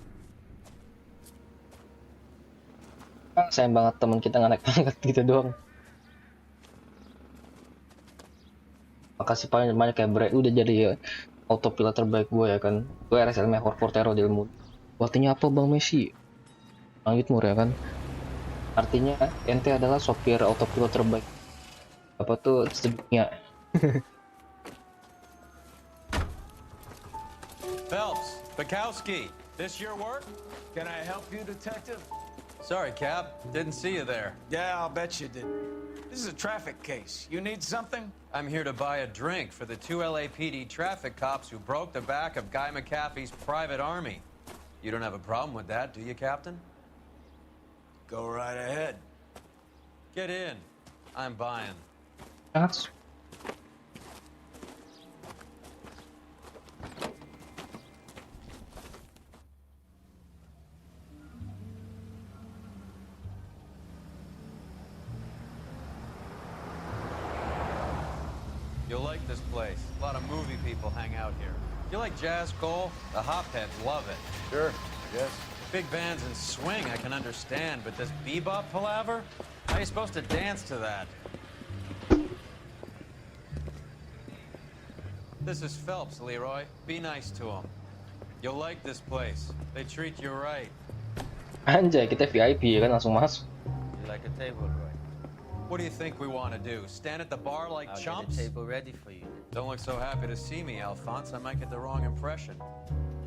Sayang banget teman kita nggak naik gitu doang. Makasih banyak ya Bre, udah jadi autopilot terbaik gue ya kan. Gue RSL Mejor Portero di ilmu. Artinya apa Bang Messi? Langit mur ya kan. Artinya ente adalah sopir autopilot terbaik. Apa tuh sedunia. Phelps, Bukowski, this your work? Can I help you, Detective? Sorry, Cap. Didn't see you there. Yeah, I'll bet you did. This is a traffic case. You need something? I'm here to buy a drink for the 2 LAPD traffic cops who broke the back of Guy McAfee's private army. You don't have a problem with that, do you, Captain? Go right ahead. Get in. I'm buying. That's... You'll like this place. A lot of movie people hang out here. You like jazz, Cole? The hopheads love it. Sure, yes. Big bands and swing I can understand, but this bebop palaver? How are you supposed to dance to that? This is Phelps, Leroy. Be nice to him. You'll like this place. They treat you right. Anjay, kita VIP ya kan langsung masuk. You like a table, Roy? What do you think we want to do? Stand at the bar like chumps? I'll get a table ready for you. Don't look so happy to see me, Alphonse. I might get the wrong impression.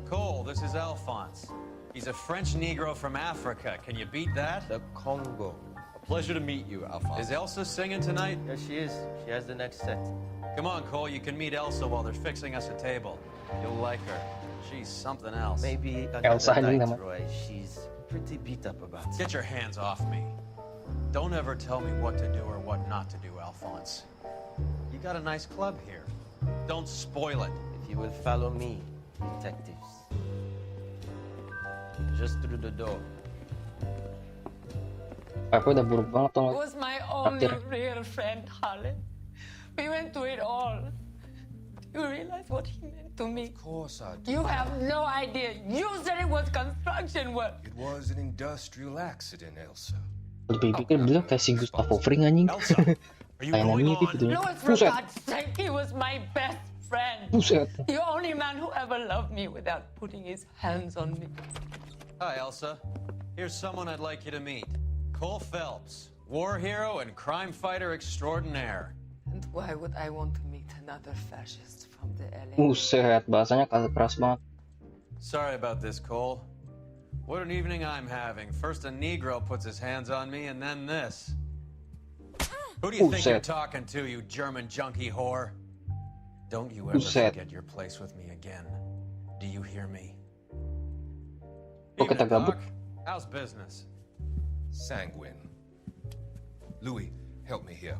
Cole, this is Alphonse. He's a French Negro from Africa. Can you beat that? The Congo. A pleasure to meet you, Alphonse. Is Elsa singing tonight? Yes, she is. She has the next set. Come on, Cole. You can meet Elsa while they're fixing us a table. You'll like her. She's something else. Maybe another night, Roy. She's pretty beat up about it. Get your hands off me. Don't ever tell me what to do or what not to do, Alphonse. You got a nice club here. Don't spoil it. If you will follow me, detectives. Just through the door. Aku udah buruk banget tuh. He was my only real friend, Harlan. We went through it all. Do you realize what he meant to me? Of course I do. You have no idea. You said it was construction work. It was an industrial accident, Elsa. Pikir beliau kayak si Gustavo Fring anjing. Layanan mirip gitu ya. Louis, for God's sake, he was my best friend. Buset. The only man who ever loved me without putting his hands on me. Hi, Elsa. Here's someone I'd like you to meet. Cole Phelps, war hero and crime fighter extraordinaire. And why would I want to meet another fascist from the LA? Buset, bahasanya keras banget. Sorry about this, Cole. What an evening I'm having. First a Negro puts his hands on me, and then this. Who do you think you're talking to, you German junkie whore? Don't you ever forget your place with me again. Do you hear me? Evening, Doc. How's business? Sanguine. Louis, help me here.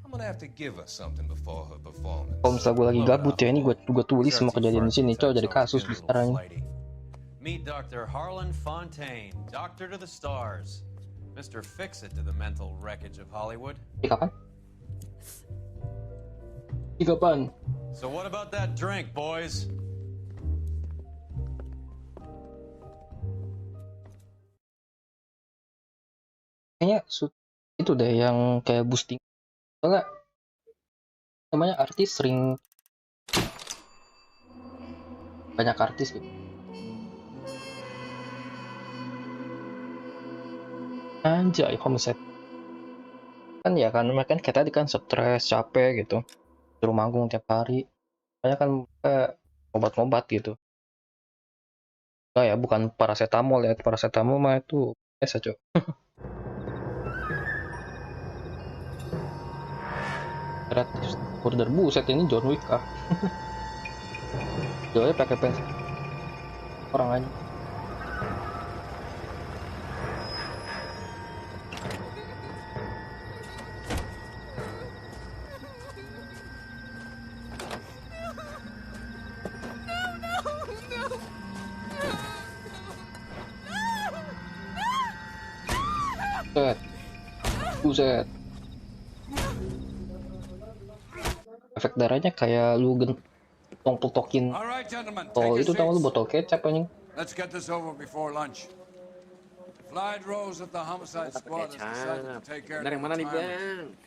I'm gonna have to give her something before her performance. Kalau misalnya gue lagi gabut ya, ini gue tulis semua kejadian di sini, coba jadi kasus di sekarang. Meet Dr. Harlan Fontaine, doctor to the stars. Mr. Fix-It to the mental wreckage of Hollywood. Kapan? Kapan? So what about that drink, boys? Kayaknya itu deh yang kayak boosting. Soalnya namanya artis sering banyak artis gitu. Anjay, homicide. Kan ya kan mereka kayak tadi kan stres, capek gitu. Suruh manggung tiap hari. Makanya kan obat-obat gitu. Nah ya, bukan paracetamol ya. Paracetamol mah itu biasa, Cok. Kreatif order buset ini John Wick ah. Joy pakai pensil orang aja. Buset. Efek darahnya kayak lu gentong-getokin. Oh, itu tahu lu botol kecap anjing. Let's get this over before lunch. Floyd Rose of the homicide squad has decided to take care of the retirement.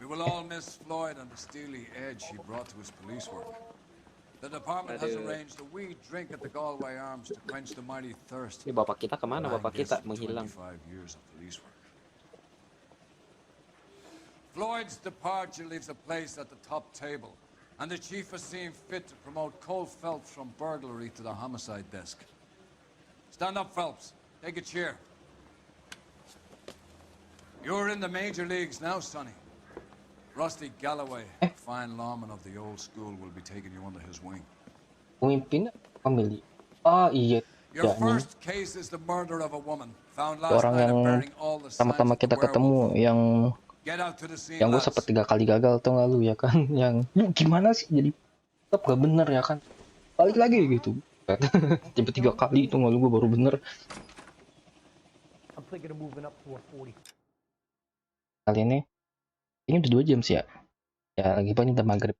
We will all miss Floyd and the steely edge he brought to his police work. The department has arranged a wee drink at the Galway Arms to quench the mighty thirst. Ini bapak kita kemana? Bapak kita menghilang. 25 years of police work. Floyd's departure leaves a place at the top table, and the chief has seen fit to promote Cole Phelps from burglary to the homicide desk. Stand up, Phelps. Take a chair. You're in the major leagues now, Sonny. Rusty Galloway, a fine lawman of the old school, will be taking you under his wing. Pemimpin pemilih. Ah iya. Your first case is the murder of a woman found last Orang night yang and bearing all the signs pertama-tama of kita the ketemu werewolf. yang gue sempat 3 kali gagal tuh nggak lu ya kan, yang lu gimana sih jadi tetap gak bener ya kan, balik lagi gitu. Tiba 3 kali itu nggak lu gue baru bener. Kali ini udah 2 jam sih ya lagi paling udah maghrib.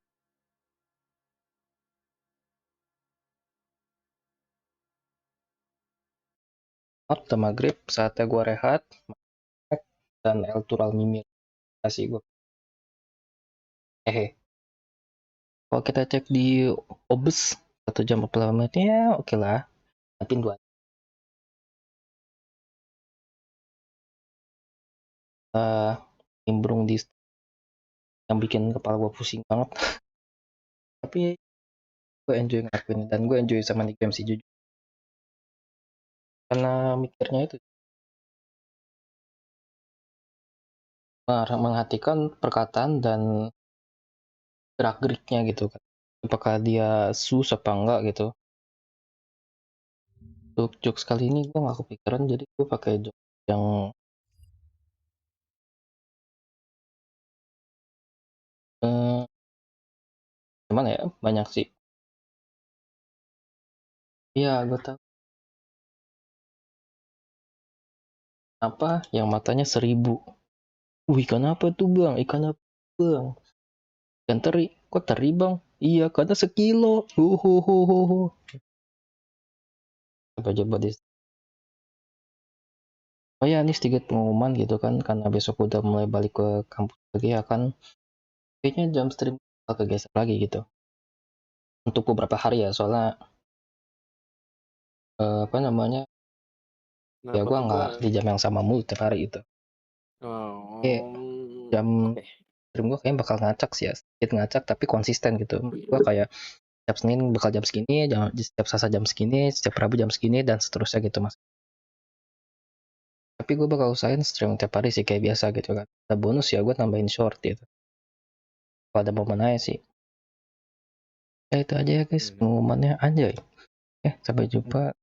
Udah maghrib, saatnya gue rehat dan eltural mimir kasih gue. Kalau kita cek di obes 1 jam 48 menit ya oke lah, tapi 2 nimbrung di yang bikin kepala gue pusing banget. Tapi gue enjoy ngelakuin dan gue enjoy sama nih game sih jujur, karena mikirnya itu menghatikan perkataan dan gerak-geriknya gitu kan, apakah dia sus apa enggak gitu. Untuk jokes kali ini gue gak kepikiran, jadi gue pakai jokes yang gimana ya, banyak sih. Iya gue tahu apa yang matanya 1000. Ikan apa tuh bang? Ikan apa bang? Ikan teri. Kok teri bang? Iya karena 1 kilo. Coba deh. Oh ya, ini sedikit pengumuman gitu kan, karena besok udah mulai balik ke kampus lagi ya kan. Kayaknya jam stream bakal kegeser lagi gitu. Untuk beberapa hari ya, soalnya apa namanya? Ya gue nggak di jam yang sama mulu tiap hari gitu. Jam stream gue kayaknya bakal ngacak sih ya, sedikit ngacak tapi konsisten gitu. Gue kayak setiap Senin bakal jam segini, setiap Selasa jam segini, setiap Rabu jam segini dan seterusnya gitu mas. Tapi gue bakal usahain stream tiap hari sih kayak biasa gitu kan. Ada bonus ya gue tambahin short gitu. Kalau ada momen aja sih. Ya itu aja ya guys pengumumannya, anjay. Sampai jumpa